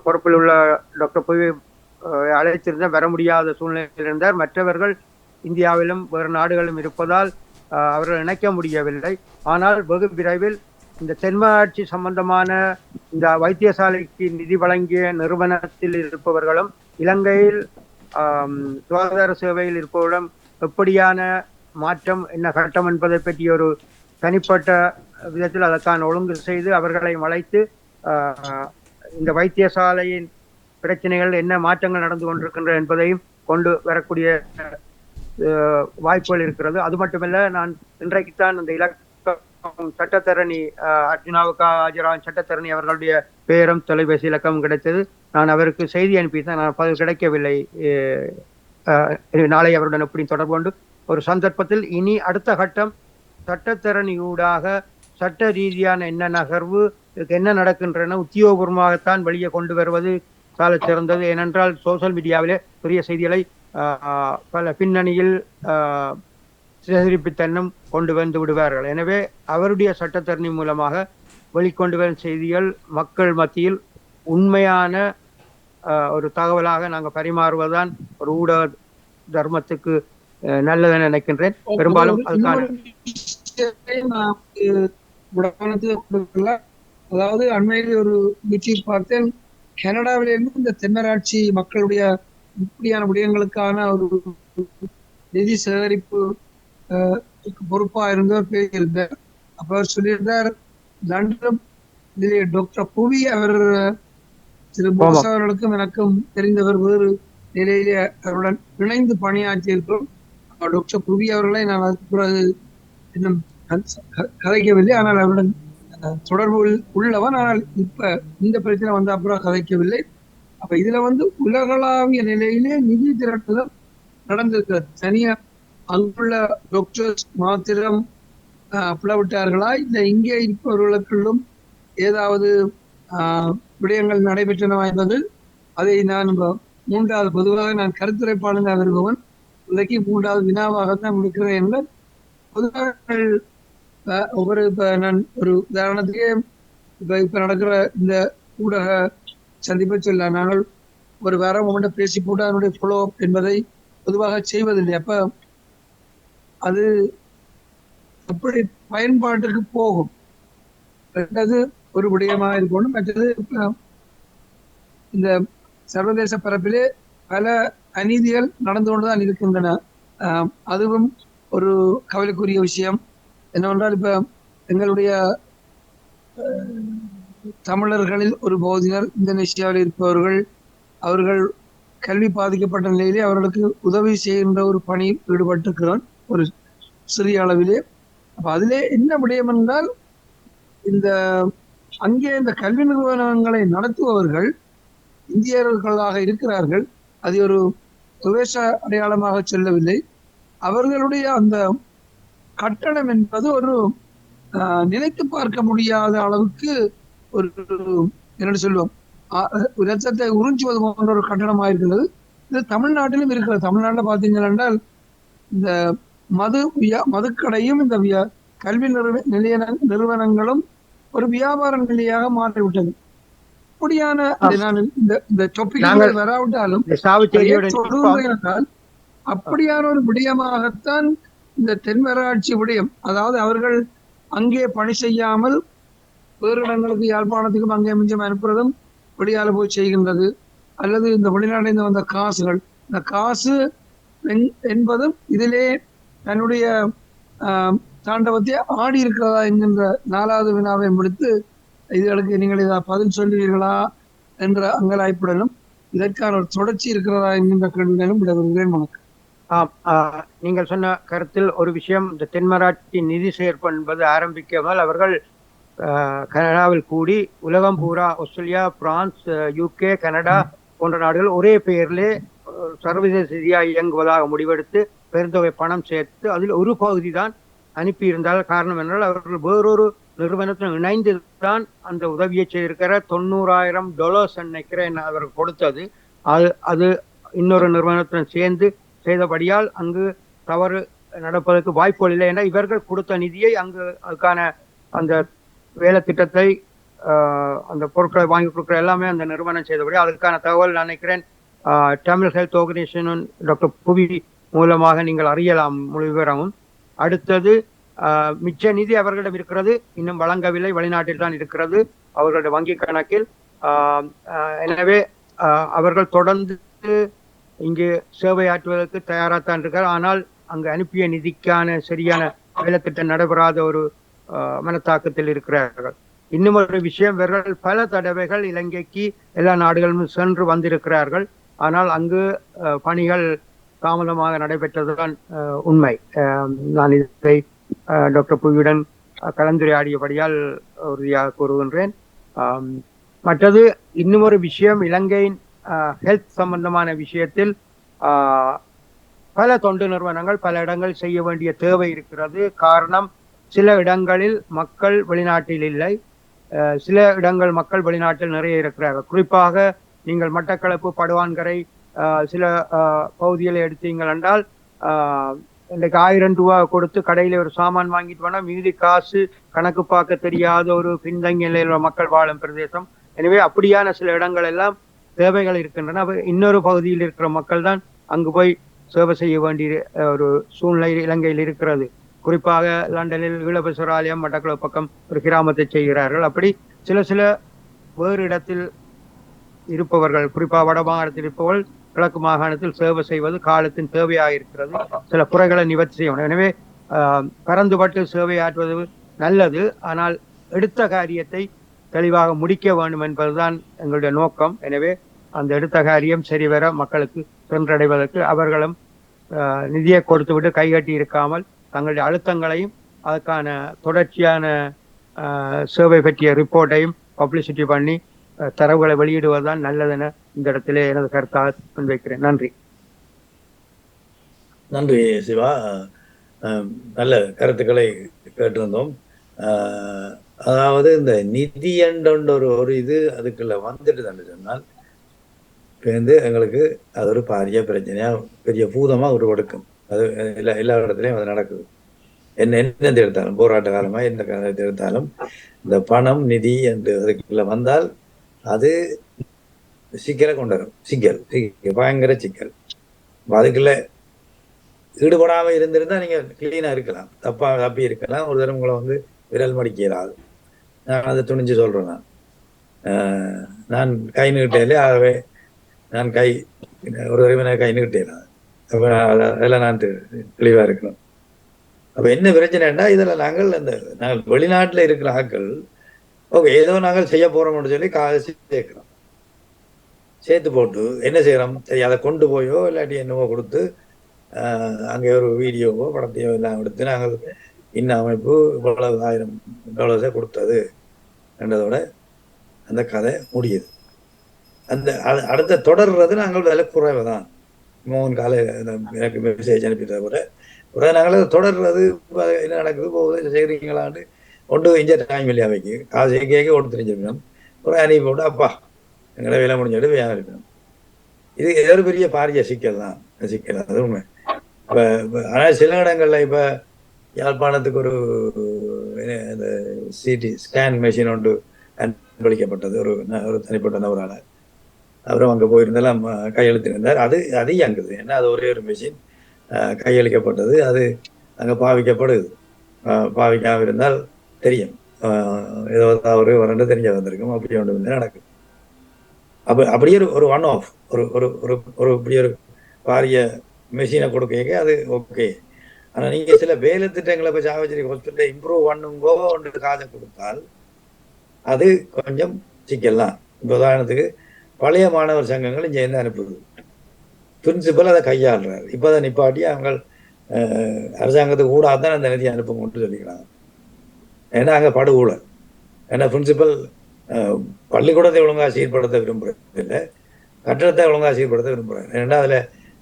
பொறுப்பில் உள்ள டாக்டர் புவி அழைத்திருந்த வர முடியாத சூழ்நிலையில் இருந்தார். மற்றவர்கள் இந்தியாவிலும் வேறு நாடுகளும் இருப்பதால் அவர்கள் இணைக்க முடியவில்லை. ஆனால் வெகு விரைவில் இந்த தென்மராட்சி சம்பந்தமான இந்த வைத்தியசாலைக்கு நிதி வழங்கிய நிறுவனத்தில் இருப்பவர்களும் இலங்கையில் சுகாதார சேவையில் இருப்பவர்களும் எப்படியான மாற்றம் என்ன கட்டம் என்பதை பற்றி ஒரு தனிப்பட்ட விதத்தில் அதற்கான ஒழுங்கு செய்து அவர்களை அழைத்து இந்த வைத்தியசாலையின் பிரச்சனைகள் என்ன மாற்றங்கள் நடந்து கொண்டிருக்கின்றன என்பதையும் கொண்டு வரக்கூடிய வாய்ப்புகள் இருக்கிறது. அது மட்டுமல்ல, நான் இன்றைக்குத்தான் அந்த இலக்கம் சட்டத்தரணி அர்ஜுனாவுக்கு ஆஜரான் சட்டத்தரணி அவர்களுடைய பெயரும் தொலைபேசி இலக்கமும் கிடைத்தது. நான் அவருக்கு செய்தி அனுப்பித்தான், நான் பதில் கிடைக்கவில்லை. நாளை அவருடன் எப்படி தொடர்பு கொண்டு ஒரு சந்தர்ப்பத்தில் இனி அடுத்த கட்டம் சட்டத்தரணியூடாக சட்ட ரீதியான என்ன நகர்வு என்ன நடக்கின்றன உத்தியோகபூர்வமாகத்தான் வெளியே கொண்டு வருவது சால சிறந்தது. ஏனென்றால் சோசியல் மீடியாவிலே பெரிய செய்திகளை பல பின்னணியில் சேகரிப்புத்தன்னும் கொண்டு வந்து விடுவார்கள். எனவே அவருடைய சட்டத்தரணி மூலமாக வெளிக்கொண்டு வரும் செய்திகள் மக்கள் மத்தியில் உண்மையான ஒரு தகவலாக நாங்கள் பரிமாறுவதுதான் ஒரு ஊடக தர்மத்துக்கு நல்லதுன்னு நினைக்கின்றேன். பெரும்பாலும் அதுக்கான அதாவது அண்மையில் ஒரு யூடியூப் பார்த்தேன், கனடாவிலிருந்து இந்த தென்னராட்சி மக்களுடைய இப்படியான விடயங்களுக்கான ஒரு நிதி சேகரிப்பு பொறுப்பா இருந்தவர் பேசியிருந்தார். அப்ப அவர் சொல்லியிருந்தார், லண்டன் டாக்டர் புவி அவர் திரு போஸ் அவர்களுக்கும் எனக்கும் தெரிந்தவர் வேறு நிலையிலே அவருடன் இணைந்து பணியாற்றி இருக்கிறோம். டாக்டர் புவி அவர்களை நான் அதுக்கு பிறகு இன்னும் கதைக்கவில்லை. ஆனால் அவருடன் தொடர்பு உள்ளவன். ஆனால் இப்ப இந்த பிரச்சனை வந்த அப்புறம் கதைக்கவில்லை. அப்ப இதுல உலகளாவிய நிலையிலே நிதி திரட்டுதல் நடந்திருக்கிறது. தனியா அங்குள்ள டாக்டர்ஸ் மாத்திரம் பிளவிட்டார்களா, இல்லை இங்கே இருப்பவர்களுக்குள்ளும் ஏதாவது விடயங்கள் நடைபெற்றனவா என்பது அதை நான் மூன்றாவது பொதுவாக நான் கருத்துரைப்பாளனாக வருபவன். இன்றைக்கு மூன்றாவது வினாவாகத்தான் முடிக்கிறேன் என்று பொதுவாக ஒவ்வொரு நான் ஒரு உதாரணத்துக்கே இப்ப நடக்கிற இந்த ஊடக சந்திப்பை சொல்ல, நாங்கள் ஒரு வாரம் உங்கள்கிட்ட பேசி போட்டு அதனுடைய ஃபாலோ அப் என்பதை பொதுவாக செய்வதில்லை. அப்ப அது அப்படி பயன்பாட்டிற்கு போகும். ரெண்டாவது ஒரு விடயமாக இருக்கணும். மற்றது இந்த சர்வதேச பரப்பிலே பல அநீதிகள் நடந்து கொண்டுதான் இருக்கின்றன. அதுவும் ஒரு கவலைக்குரிய விஷயம் என்னவென்றால், இப்ப எங்களுடைய தமிழர்களில் ஒரு பகுதியினர் இந்தோனேஷியாவில் இருப்பவர்கள், அவர்கள் கல்வி பாதிக்கப்பட்ட நிலையிலே அவர்களுக்கு உதவி செய்கின்ற ஒரு பணியில் ஈடுபட்டிருக்கிறான் ஒரு சிறிய அளவிலே. அப்ப அதிலே என்ன விடயம் என்றால், இந்த அங்கே இந்த கல்வி நிறுவனங்களை நடத்துபவர்கள் இந்தியர்களாக இருக்கிறார்கள். அது ஒரு துவேஷ அடையாளமாக சொல்லவில்லை. அவர்களுடைய அந்த கட்டணம் என்பது ஒரு நினைத்து பார்க்க முடியாத அளவுக்கு ஒரு என்ன சொல்லுவோம், இரத்தத்தை உறிஞ்சுவது போன்ற ஒரு கட்டணமாக இருக்கிறது. இது தமிழ்நாட்டிலும் இருக்கிறது. தமிழ்நாட்டில் பார்த்தீங்கன்னா என்றால் இந்த மதுக்கடையும் இந்த கல்வி நிறுவனங்களும் ஒரு வியாபார நிலையாக மாறிவிட்டது. அப்படியான நான் இந்த டாபிக் வராவிட்டாலும் அப்படியான ஒரு விடயமாகத்தான் இந்த தென்மராட்சி விடயம். அதாவது அவர்கள் அங்கே பணி செய்யாமல் வேறு இடங்களுக்கு, யாழ்ப்பாணத்துக்கும் அங்கே மிஞ்சம் அனுப்புறதும் வெளியால போய் செய்கின்றது. அல்லது இந்த வெளிநாட்டிலிருந்து வந்த காசுகள், இந்த காசு என்பதும் இதிலே தன்னுடைய தாண்டவத்தை ஆடி இருக்கிறதா என்கின்ற 4வது வினாவை முடித்து இதுகளுக்கு நீங்கள் இதை பதில் சொல்லுவீர்களா என்ற அங்கலாய்ப்புடனும் இதற்கான ஒரு தொடர்ச்சி இருக்கிறதா என்கின்ற கேள்வியிலும் விடைபெறுகிறேன். வணக்கம். நீங்கள் சொன்ன கருத்தில் ஒரு விஷயம், இந்த தென்மராட்சி நிதி சேர்ப்பு என்பது ஆரம்பிக்காமல் அவர்கள் கனடாவில் கூடி உலகம் பூரா, ஆஸ்திரேலியா, பிரான்ஸ், UK, கனடா போன்ற நாடுகள் ஒரே பெயரிலே சர்வதேச ரீதியாக இயங்குவதாக முடிவெடுத்து பெருந்தொகை பணம் சேர்த்து அதில் ஒரு பகுதி தான் அனுப்பியிருந்தால், காரணம் என்றால் அவர்கள் வேறொரு நிறுவனத்துடன் இணைந்து தான் அந்த உதவியை செய்திருக்கிற $90,000 நினைக்கிறேன் அவர்கள் கொடுத்தது. அது இன்னொரு நிறுவனத்துடன் சேர்ந்து செய்தபடியால் அங்கு தவறு நடப்பதற்கு வாய்ப்புகள் இல்லை என்ற இவர்கள் கொடுத்த நிதியை அங்கு அதுக்கான அந்த வேலை திட்டத்தை அந்த பொருட்களை வாங்கி கொடுக்குற எல்லாமே அந்த நிறுவனம் செய்தபடி அதுக்கான தகவல் நினைக்கிறேன் தமிழ் ஹெல்த் ஆர்கனைசேஷன் டாக்டர் புவி மூலமாக நீங்கள் அறியலாம் முழு விவரமும். அடுத்தது மிச்ச நிதி அவர்களிடம் இருக்கிறது, இன்னும் வழங்கவில்லை, வெளிநாட்டில் தான் இருக்கிறது அவர்களுடைய வங்கி கணக்கில். எனவே அவர்கள் தொடர்ந்து இங்கு சேவை ஆற்றுவதற்கு தயாராகத்தான் இருக்கார். ஆனால் அங்கு அனுப்பிய நிதிக்கான சரியான வேலைத்திட்டம் நடைபெறாத ஒரு மனத்தாக்கத்தில் இருக்கிறார்கள். இன்னும் ஒரு விஷயம், இவர்கள் பல தடவைகள் இலங்கைக்கு எல்லா நாடுகளும் சென்று வந்திருக்கிறார்கள். ஆனால் அங்கு பணிகள் தாமதமாக நடைபெற்றதுதான் உண்மை. நான் இதை டாக்டர் புவியுடன் கலந்துரையாடியபடியால் உறுதியாக கூறுகின்றேன். மற்றது இன்னும் ஒரு விஷயம், இலங்கையின் ஹெல்த் சம்பந்தமான விஷயத்தில் பல தொண்டு நிறுவனங்கள் பல இடங்கள் செய்ய வேண்டிய தேவை இருக்கிறது. காரணம், சில இடங்களில் மக்கள் வெளிநாட்டில் இல்லை, சில இடங்கள் மக்கள் வெளிநாட்டில் நிறைய இருக்கிறார்கள். குறிப்பாக நீங்கள் மட்டக்களப்பு, படுவான்கரை சில பகுதிகளை எடுத்தீங்கள் என்றால் இன்றைக்கு $1000 கொடுத்து கடையில் ஒரு சாமான் வாங்கிட்டு போனால் மீதி காசு கணக்கு பார்க்க தெரியாத ஒரு பின்தங்கிய நிலையில் மக்கள் வாழும் பிரதேசம். எனவே அப்படியான சில இடங்கள் எல்லாம் தேவைகள் இருக்கின்றன. இன்னொரு பகுதியில் இருக்கிற மக்கள் தான் அங்கு போய் சேவை செய்ய வேண்டிய ஒரு சூழ்நிலை இலங்கையில் இருக்கிறது. குறிப்பாக லண்டனில் ஈழபசுர ஆலயம் மட்டக்களப்பு பக்கம் ஒரு கிராமத்தை செய்கிறார்கள். அப்படி சில வேறு இடத்தில் இருப்பவர்கள், குறிப்பாக வட மாகாணத்தில் இருப்பவர்கள் கிழக்கு மாகாணத்தில் சேவை செய்வது காலத்தின் தேவையாக இருக்கிறது. சில குறைகளை நிவர்த்தி செய்யணும். எனவே பரந்துபட்டு சேவை ஆற்றுவது நல்லது, ஆனால் எடுத்த காரியத்தை தெளிவாக முடிக்க வேண்டும் என்பதுதான் எங்களுடைய நோக்கம். எனவே அந்த எடுத்த காரியம் சரிவர மக்களுக்கு சென்றடைவதற்கு அவர்களும் நிதியை கொடுத்துவிட்டு கைகட்டி இருக்காமல் தங்களுடைய அழுத்தங்களையும் அதுக்கான தொடர்ச்சியான சேவை பற்றிய ரிப்போர்ட்டையும் பப்ளிசிட்டி பண்ணி தரவுகளை வெளியிடுவதுதான் நல்லதென இந்த இடத்திலே எனது கருத்தாக முன்வைக்கிறேன். நன்றி. நன்றி சிவா. நல்ல கருத்துக்களை கேட்டிருந்தோம். அதாவது இந்த நிதி என்ற ஒரு இது அதுக்குள்ள வந்துட்டு தான் சொன்னால் இப்போ எங்களுக்கு அது ஒரு பாரிய பிரச்சனையாக பெரிய பூதமாக உருவெடுக்கும். அது எல்லா இடத்துலையும் அது நடக்குது. என்ன எடுத்தாலும் போராட்ட காலமாக எந்த காலத்தை எடுத்தாலும் இந்த பணம் நிதி என்று அதுக்குள்ள வந்தால் அது சிக்கலை கொண்டு வரும். சிக்கல் பயங்கர சிக்கல். அதுக்குள்ள ஈடுபடாமல் இருந்திருந்தா நீங்கள் கிளீனாக இருக்கலாம், தப்பி இருக்கலாம். ஒரு தரம் உங்களை விரல் மடிக்கிறாது. நான் அதை துணிஞ்சு சொல்கிறேன். நான் கை நீட்டையிலே ஆகவே நான் ஒரு தடவை கை நீட்டேன். அப்போ அதெல்லாம் நான் தெளிவாக இருக்கணும். அப்போ என்ன பிரச்சனைன்னா இதில் நாங்கள் வெளிநாட்டில் இருக்கிற ஆட்கள் ஓகே ஏதோ நாங்கள் செய்ய போகிறோம்னு சொல்லி காசு சேர்க்கிறோம். சேர்த்து போட்டு என்ன செய்கிறோம், சரி அதை கொண்டு போயோ இல்லாட்டி என்னவோ கொடுத்து அங்கே ஒரு வீடியோவோ படத்தையோ எல்லாம் எடுத்து நாங்கள் இன்ன அமைப்பு இவ்வளவு $1000 கொடுத்தது என்றதோட அந்த கதை முடியுது. அடுத்த தொடர்றது நாங்கள் விலை குறைவு தான். மோகன் எனக்கு மெசேஜ் அனுப்பிட்ட கூட நாங்கள் தொடர்றது என்ன நடக்குது போகுது செய்கிறீங்களான்னு ஒன்று இஞ்ச டைம் இல்லையா வைக்கு காசு கேட்க ஒன்று தெரிஞ்சிருக்கணும். ஒரு அனுப்பி போட்டு அப்பா எங்களை விலை முடிஞ்சிட்டு வியாபாரிக்கணும். இது ஏதோ பெரிய பாரிய சிக்கல் தான். சிக்கல் அது உண்மை. இப்போ ஆனால் சில இடங்களில் இப்போ யாழ்ப்பாணத்துக்கு ஒரு இந்த சிடி ஸ்கேன் மெஷின் ஒன்று அன்பளிக்கப்பட்டது ஒரு தனிப்பட்ட நபரால். அப்புறம் அங்கே போயிருந்தெல்லாம் கையெழுத்திருந்தார். அது இயங்குது. ஏன்னா அது ஒரே ஒரு மிஷின் கையளிக்கப்பட்டது. அது அங்கே பாவிக்கப்படுது. பாவிக்காமல் இருந்தால் தெரியும் ஏதோ ஒரு வரண்டு தெரிஞ்ச வந்திருக்கும். அப்படி ஒன்று வந்து நடக்குது. அப்படியே ஒரு ஒன் ஆஃப் ஒரு இப்படி ஒரு பாரிய மெஷினை கொடுக்க அது ஓகே. ஆனால் நீங்கள் சில வேலை திட்டங்களை இப்போ சாவச்சேரி ஹாஸ்பிட்டலில் இம்ப்ரூவ் பண்ணுங்கோ ஒன்று காசை கொடுத்தால் அது கொஞ்சம் சிக்கலாம். இப்போ உதாரணத்துக்கு பழைய மாணவர் சங்கங்கள் இங்கே என்ன அனுப்புது, பிரின்சிபல் அதை கையாளுறாரு. இப்போ அதை நிப்பாட்டி அவங்க அரசாங்கத்துக்கு கூட தான் அந்த நிதியை அனுப்புங்கன்னு சொல்லிக்கிறாங்க. ஏன்னா அங்கே படுகூழல். ஏன்னா பிரின்சிபல் பள்ளிக்கூடத்தை ஒழுங்காக சீர்படுத்த விரும்புகிறதில்லை, கட்டடத்தை ஒழுங்காக சீர்படுத்த விரும்புகிறார். ஏன்னா அதில்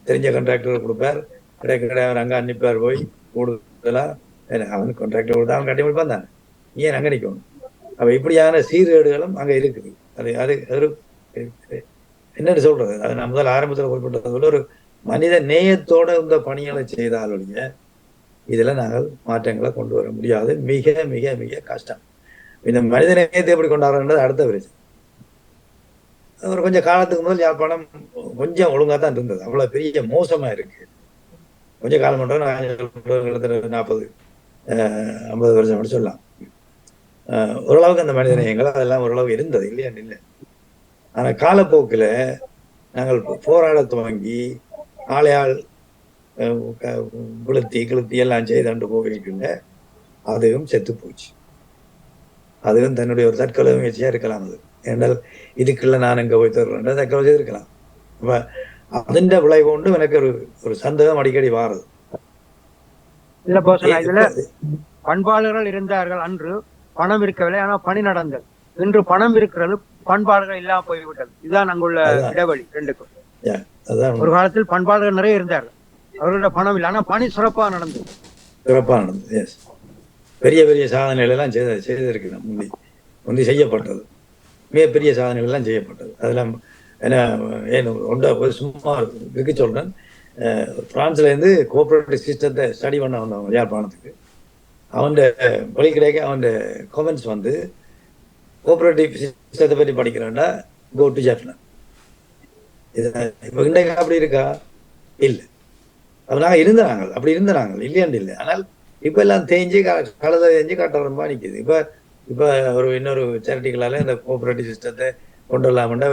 தெரிஞ்ச கான்ட்ராக்டர் கொடுப்பார், கிடையாது அவர் அங்கே அனுப்பிப்பார் போய் கூடுதலாக அவன் கான்ட்ராக்டர் கொடுத்தா அவன் கட்டி முடிப்பான் தானே, ஏன் அங்கே நிற்கணும். அப்போ இப்படியான சீர்கேடுகளும் அங்கே இருக்குது. அது ஒரு என்னன்னு சொல்றது, அது நான் முதல் ஆரம்பத்தில் குறிப்பிட்டது போல ஒரு மனித நேயத்தோட இந்த பணிகளை செய்தாலுடைய இதில் நாங்கள் மாற்றங்களை கொண்டு வர முடியாது. மிக மிக மிக கஷ்டம். இந்த மனித நேயத்தை எப்படி கொண்டாடுறது அடுத்த பிரச்சனை. ஒரு கொஞ்சம் காலத்துக்கு முதல் யாழ்ப்பாணம் கொஞ்சம் ஒழுங்காக தான் இருந்தது. அவ்வளோ பெரிய மோசமாக இருக்கு. கொஞ்சம் காலம் மட்டும் 40-50 வருஷம் மட்டும் சொல்லலாம். ஓரளவுக்கு அந்த மனித நேயங்கள் அதெல்லாம் ஓரளவு இருந்தது, இல்லையான்னு இல்லை. ஆனால் காலப்போக்கில் நாங்கள் போராட துவங்கி ஆளையாள் கிளுத்தி எல்லாம் செய்தாண்டு போயிருக்குங்க. அதுவும் செத்து போச்சு. அதுவும் தன்னுடைய ஒரு தற்கொலை முயற்சியாக இருக்கலாம். அது என்றால் இதுக்குள்ள நான் எங்கே போய் தர்றேன் தற்கொலை செய்திருக்கலாம். அப்போ அதிண்ட விளைவு கொண்டு எனக்கு ஒரு சந்தேகம் அடிக்கடி வாரது. இல்ல போசனா, இதுல பண்பாளர்கள் இருந்தார்கள். அன்று பணம் இருக்கவில்லை, ஆனால் பணி நடந்தது. இன்று பணம் இருக்கிறது, பண்பாளர்கள் இல்லாம போய்விட்டது. இதுதான் அங்குள்ள இடைவெளி ரெண்டுக்கும். ஒரு காலத்தில் பண்பாளர்கள் நிறைய இருந்தார்கள், அவர்களோட பணம் இல்லை, ஆனா பணி சிறப்பாக நடந்தது. எஸ், பெரிய பெரிய சாதனைகள் எல்லாம் செய்திருக்கு. முந்தி செய்யப்பட்டது மிகப்பெரிய சாதனைகள் எல்லாம் செய்யப்பட்டது. அதெல்லாம் ஏன்னா சும்மா இருக்கு சொல்றேன். பிரான்ஸ்லேருந்து கோஆபரேட்டிவ் சிஸ்டத்தை ஸ்டடி பண்ண வந்தவங்க யாழ்ப்பாணத்துக்கு. அவன் வழி கிடைக்க அவன் கமெண்ட்ஸ் வந்து கோஆபரேட்டிவ் சிஸ்டத்தை பற்றி படிக்கிறேன்டா கோ டு ஜெஃப்னா. இது இப்போ இன்றைக்கு அப்படி இருக்கா? இல்லை. அப்போ நாங்கள் இருந்தாங்க, அப்படி இருந்தாங்க, இல்லையாண்டு இல்லை. ஆனால் இப்போ எல்லாம் தேஞ்சு கழுதை தேஞ்சு கட்டரம்பா நிற்கிது. இப்போ இன்னொரு சேரிட்டிகளால் இந்த கோஆபரேட்டிவ் சிஸ்டத்தை கொண்டு வரலாம்னா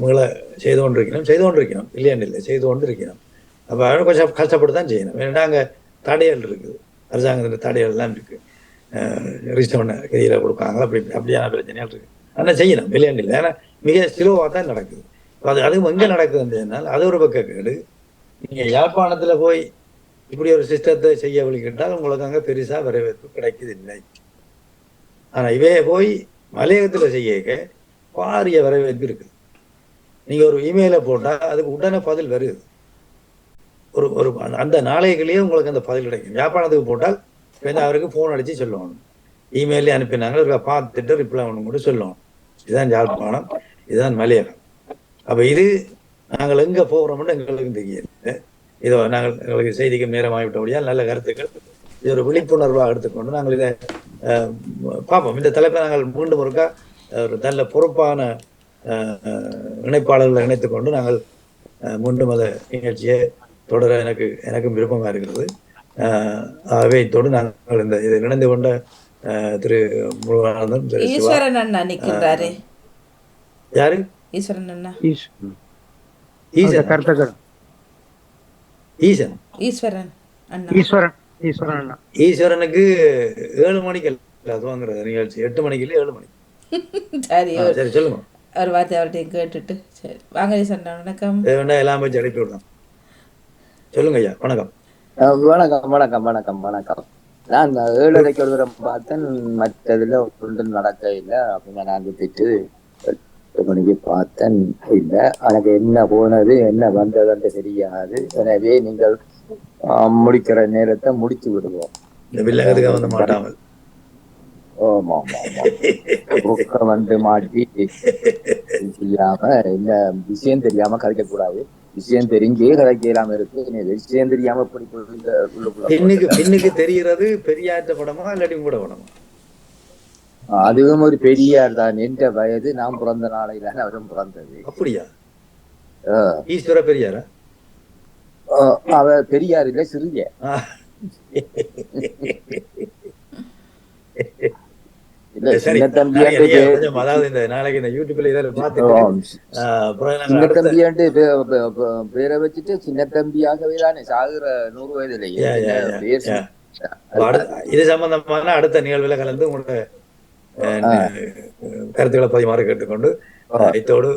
முதல்ல செய்து கொண்டிருக்கணும், இல்லையாண்டு இல்லை, செய்து கொண்டு இருக்கணும். அப்போ கொஞ்சம் கஷ்டப்பட்டு தான் செய்யணும். ஏன்னா அங்கே தடைகள் இருக்குது, அரசாங்கத்தில் தடைகள்லாம் இருக்குது. ரிஜிஸ்டர் பண்ண கையில் கொடுக்காங்க, அப்படியான பிரச்சனைகள் இருக்குது. ஆனால் செய்யணும், இல்லையாண்டு இல்லை. ஏன்னா மிக ஸ்லோவாக தான் நடக்குது. அது எங்கே நடக்குதுன்றதுனால அது ஒரு பக்கம் கேடு. நீங்கள் யாழ்ப்பாணத்தில் போய் இப்படி ஒரு சிஸ்டத்தை செய்ய விழிக்கிட்டால் உங்களுக்கு அங்கே பெருசாக வரவேற்பு கிடைக்குதில்லை. ஆனால் இவே போய் மலையகத்தில் செய்ய பாரிய வரவேற்பு இருக்குது. நீங்கள் ஒரு இமெயிலை போட்டால் அதுக்கு உடனே பதில் வருது. ஒரு ஒரு அந்த நாளைக்குள்ளேயே உங்களுக்கு அந்த பதில் கிடைக்கும். யாழ்ப்பாணத்துக்கு போட்டால் வேணா அவருக்கு ஃபோன் அடித்து சொல்லணும், இமெயிலே அனுப்பினாங்க இருக்கா பார்த்துட்டு ரிப்ளை ஒன்று கூட சொல்லணும். இதுதான் யாழ்ப்பாணம், இதுதான் மலையகம். அப்போ இது நாங்கள் எங்கே போகிறோம்னு எங்களுக்கு தெரியல. இதோ நாங்கள் எங்களுக்கு செய்திக்கு நேரமாகிவிட்டபடியால் நல்ல கருத்துக்கள், இது ஒரு விழிப்புணர்வாக எடுத்துக்கொண்டு நாங்கள் இதை பார்ப்போம். இந்த தலைப்பை நாங்கள் மீண்டும் ஒருக்கா ஒரு நல்ல பொறுப்பான இணைப்பாளர்களை இணைத்துக்கொண்டு நாங்கள் மீண்டும் அதை நிகழ்ச்சியை தொடர எனக்கும் விருப்பமாக இருக்கிறது. ஆகவே இத்தோடு நாங்கள் இந்த இதில் இணைந்து கொண்ட திரு முருகானந்தம், ஈஸ்வரன் அண்ணா நிற்கின்றாரே. யாரு? ஈஸ்வரன் அண்ணா. கருத்துக்கள் ஈசன் ஈஸ்வரன் அண்ணா. ஈஸ்வரன் அண்ணா. ஈஸ்வரனுக்கு 7 மணிக்கு துவங்குறது நிகழ்ச்சி, 8 மணிக்கு இல்லை 7 மணிக்கு. சரி, சரி சொல்லுங்க. ஒரு வார்த்தை அவர்கிட்ட கேட்டுட்டு சரி வாங்க ஈஸ்வரன் அண்ணா. வணக்கம். வேணா எல்லாம் வச்சு அனுப்பி விடலாம். சொல்லுங்க ஐயா. வணக்கம். வணக்கம் வணக்கம் வணக்கம் வணக்கம். நான் 7:30 ஒரு தூரம் பார்த்தேன், மற்றதுல ஒன்றும் நடக்க இல்லை. அப்படின்னு நான் திட்டு 8 மணிக்கு பார்த்தேன், இல்லை எனக்கு என்ன போனது என்ன வந்ததுன்னு தெரியாது. எனவே நீங்கள் முடிக்கிற நேரத்தை முடிச்சு விடுவோம். இந்த வில்லகத்துக்கு வந்து மாட்டாமல். ஆமா ஆமா ஆமா. புக்க வந்து மாட்டி தெரியாம இந்த விஷயம் தெரியாம கதைக்க கூடாது. விஷயம் தெரிஞ்சே கதைக்கலாம இருக்கு. விஷயம் தெரியாம பின்னுக்கு தெரிகிறது பெரியாற்ற படமா இல்லாட்டி கூட படமா? அதுவும் ஒரு பெரியார் தான். என்ற வயது நாம் பிறந்த நாளையில அவரும் பிறந்தது. அப்படியா? ஈஸ்வர பெரியாரா? அவர் பெரியார் இல்ல, சிறிய. சின்ன தம்பி பேரை வச்சுட்டு சின்ன தம்பியாகவே தானே சாகுற 100 வயதுலயே. இது சம்பந்தமான அடுத்த நிகழ்வுல கலந்து உங்களோட கருத்துக்களை பதிமாறு கேட்டுக்கொண்டு இதோடு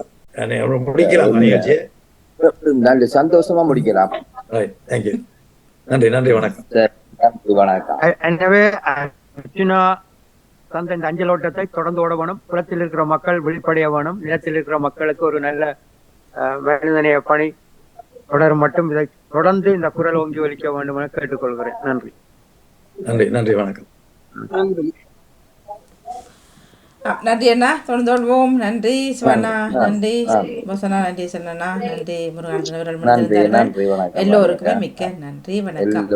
முடிக்கலாம் நிகழ்ச்சியை. நல்ல சந்தோஷமா முடிக்கலாம். தேங்க்யூ. நன்றி நன்றி. வணக்கம். வணக்கம். எனவே தந்த இந்த அஞ்சலோட்டத்தை தொடர்ந்து ஓட வேணும். புலத்தில் இருக்கிற மக்கள் வெளிப்படைய வேணும். நிலத்தில் இருக்கிற மக்களுக்கு ஒரு நல்ல மனிதனைய பணி தொடரும் மட்டும் இதை தொடர்ந்து இந்த குரல் ஓங்கி ஒலிக்க வேண்டும் என கேட்டுக்கொள்கிறேன். நன்றி நன்றி நன்றி. வணக்கம். நன்றி அண்ணா. தொடர்ந்து கொள்வோம். நன்றி சிவண்ணா, நன்றி மோசனா, நன்றி சரணா, நன்றி முருகானந்தன் அவர்கள். எல்லோருக்குமே மிக்க நன்றி. வணக்கம்.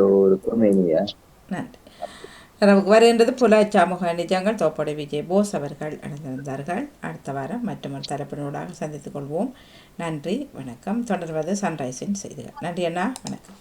நன்றி. நமக்கு வருகின்றது புல சமூக நிஜங்கள். தோப்படை விஜய் போஸ் அவர்கள் அணிந்திருந்தார்கள். அடுத்த வாரம் மற்றும் ஒரு தலைப்பினூடாக சந்தித்துக் கொள்வோம். நன்றி வணக்கம். தொடர்வது சன்ரைஸின் செய்திகள். நன்றி அண்ணா. வணக்கம்.